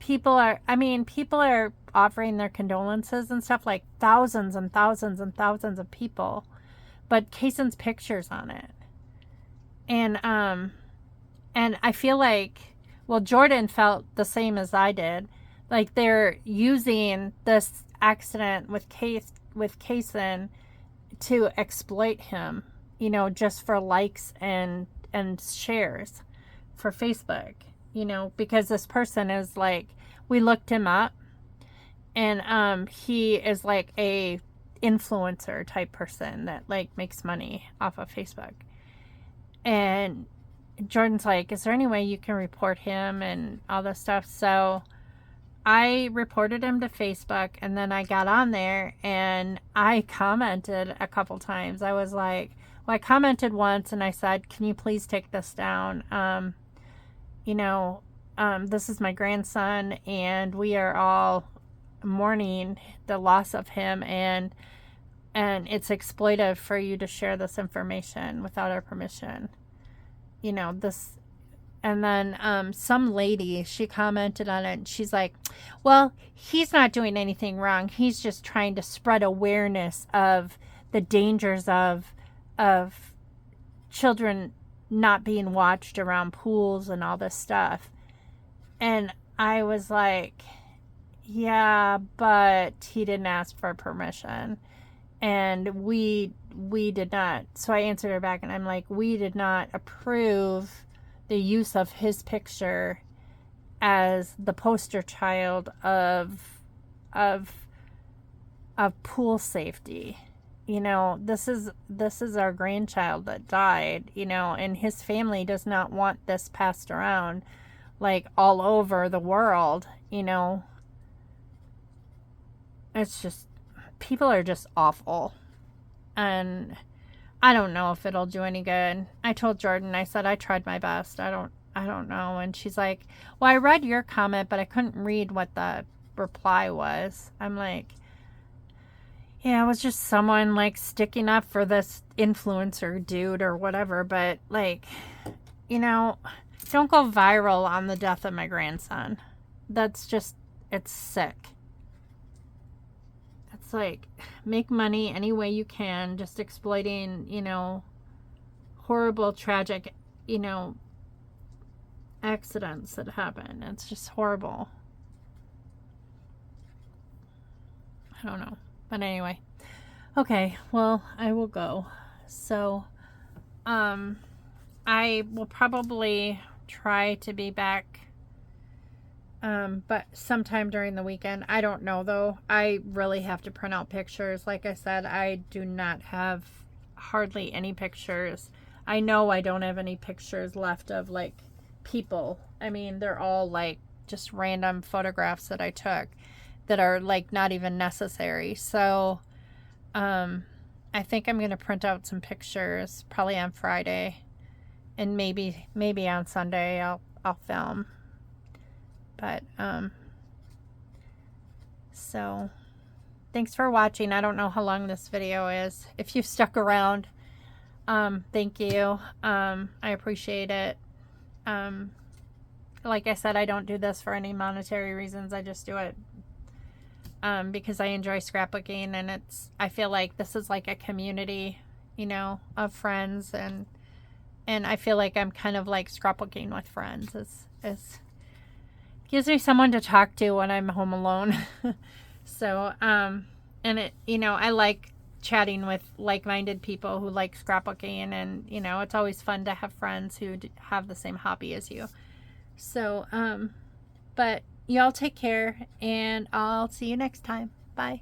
people are offering their condolences and stuff, like thousands and thousands and thousands of people, but Kaysen's pictures on it. And I feel like, well, Jordan felt the same as I did. Like they're using this accident with Kaysen to exploit him, you know, just for likes and shares for Facebook, you know, because this person is like, we looked him up, and he is like a influencer type person that like makes money off of Facebook. And Jordan's like, is there any way you can report him and all this stuff? So I reported him to Facebook, and then I got on there and I commented a couple times. I was like, well, I commented once and I said, can you please take this down? You know, this is my grandson and we are all mourning the loss of him, and it's exploitive for you to share this information without our permission. You know, this. And then some lady, she commented on it, and she's like, well, he's not doing anything wrong. He's just trying to spread awareness of the dangers of children not being watched around pools and all this stuff. And I was like, yeah, but he didn't ask for permission. And we did not. So I answered her back, and I'm like, we did not approve the use of his picture as the poster child of pool safety. You know, this is our grandchild that died, you know, and his family does not want this passed around like all over the world, you know. It's just, people are just awful. And I don't know if it'll do any good. I told Jordan, I said, I tried my best. I don't know. And she's like, well, I read your comment, but I couldn't read what the reply was. I'm like, yeah, it was just someone like sticking up for this influencer dude or whatever. But like, you know, don't go viral on the death of my grandson. That's just, it's sick. It's like, make money any way you can, just exploiting, you know, horrible, tragic, you know, accidents that happen. It's just horrible. I don't know. But anyway. Okay, well, I will go. So, I will probably try to be back, but sometime during the weekend. I don't know, though. I really have to print out pictures. Like I said, I do not have hardly any pictures. I know I don't have any pictures left of, like, people. I mean, they're all, like, just random photographs that I took that are, like, not even necessary. So, I think I'm going to print out some pictures probably on Friday, and maybe on Sunday I'll film. But, so thanks for watching. I don't know how long this video is. If you've stuck around, thank you. I appreciate it. Like I said, I don't do this for any monetary reasons. I just do it because I enjoy scrapbooking, and I feel like this is like a community, you know, of friends, and I feel like I'm kind of like scrapbooking with friends. It's gives me someone to talk to when I'm home alone. So, and it, you know, I like chatting with like-minded people who like scrapbooking, and, you know, it's always fun to have friends who have the same hobby as you. So, but y'all take care, and I'll see you next time. Bye.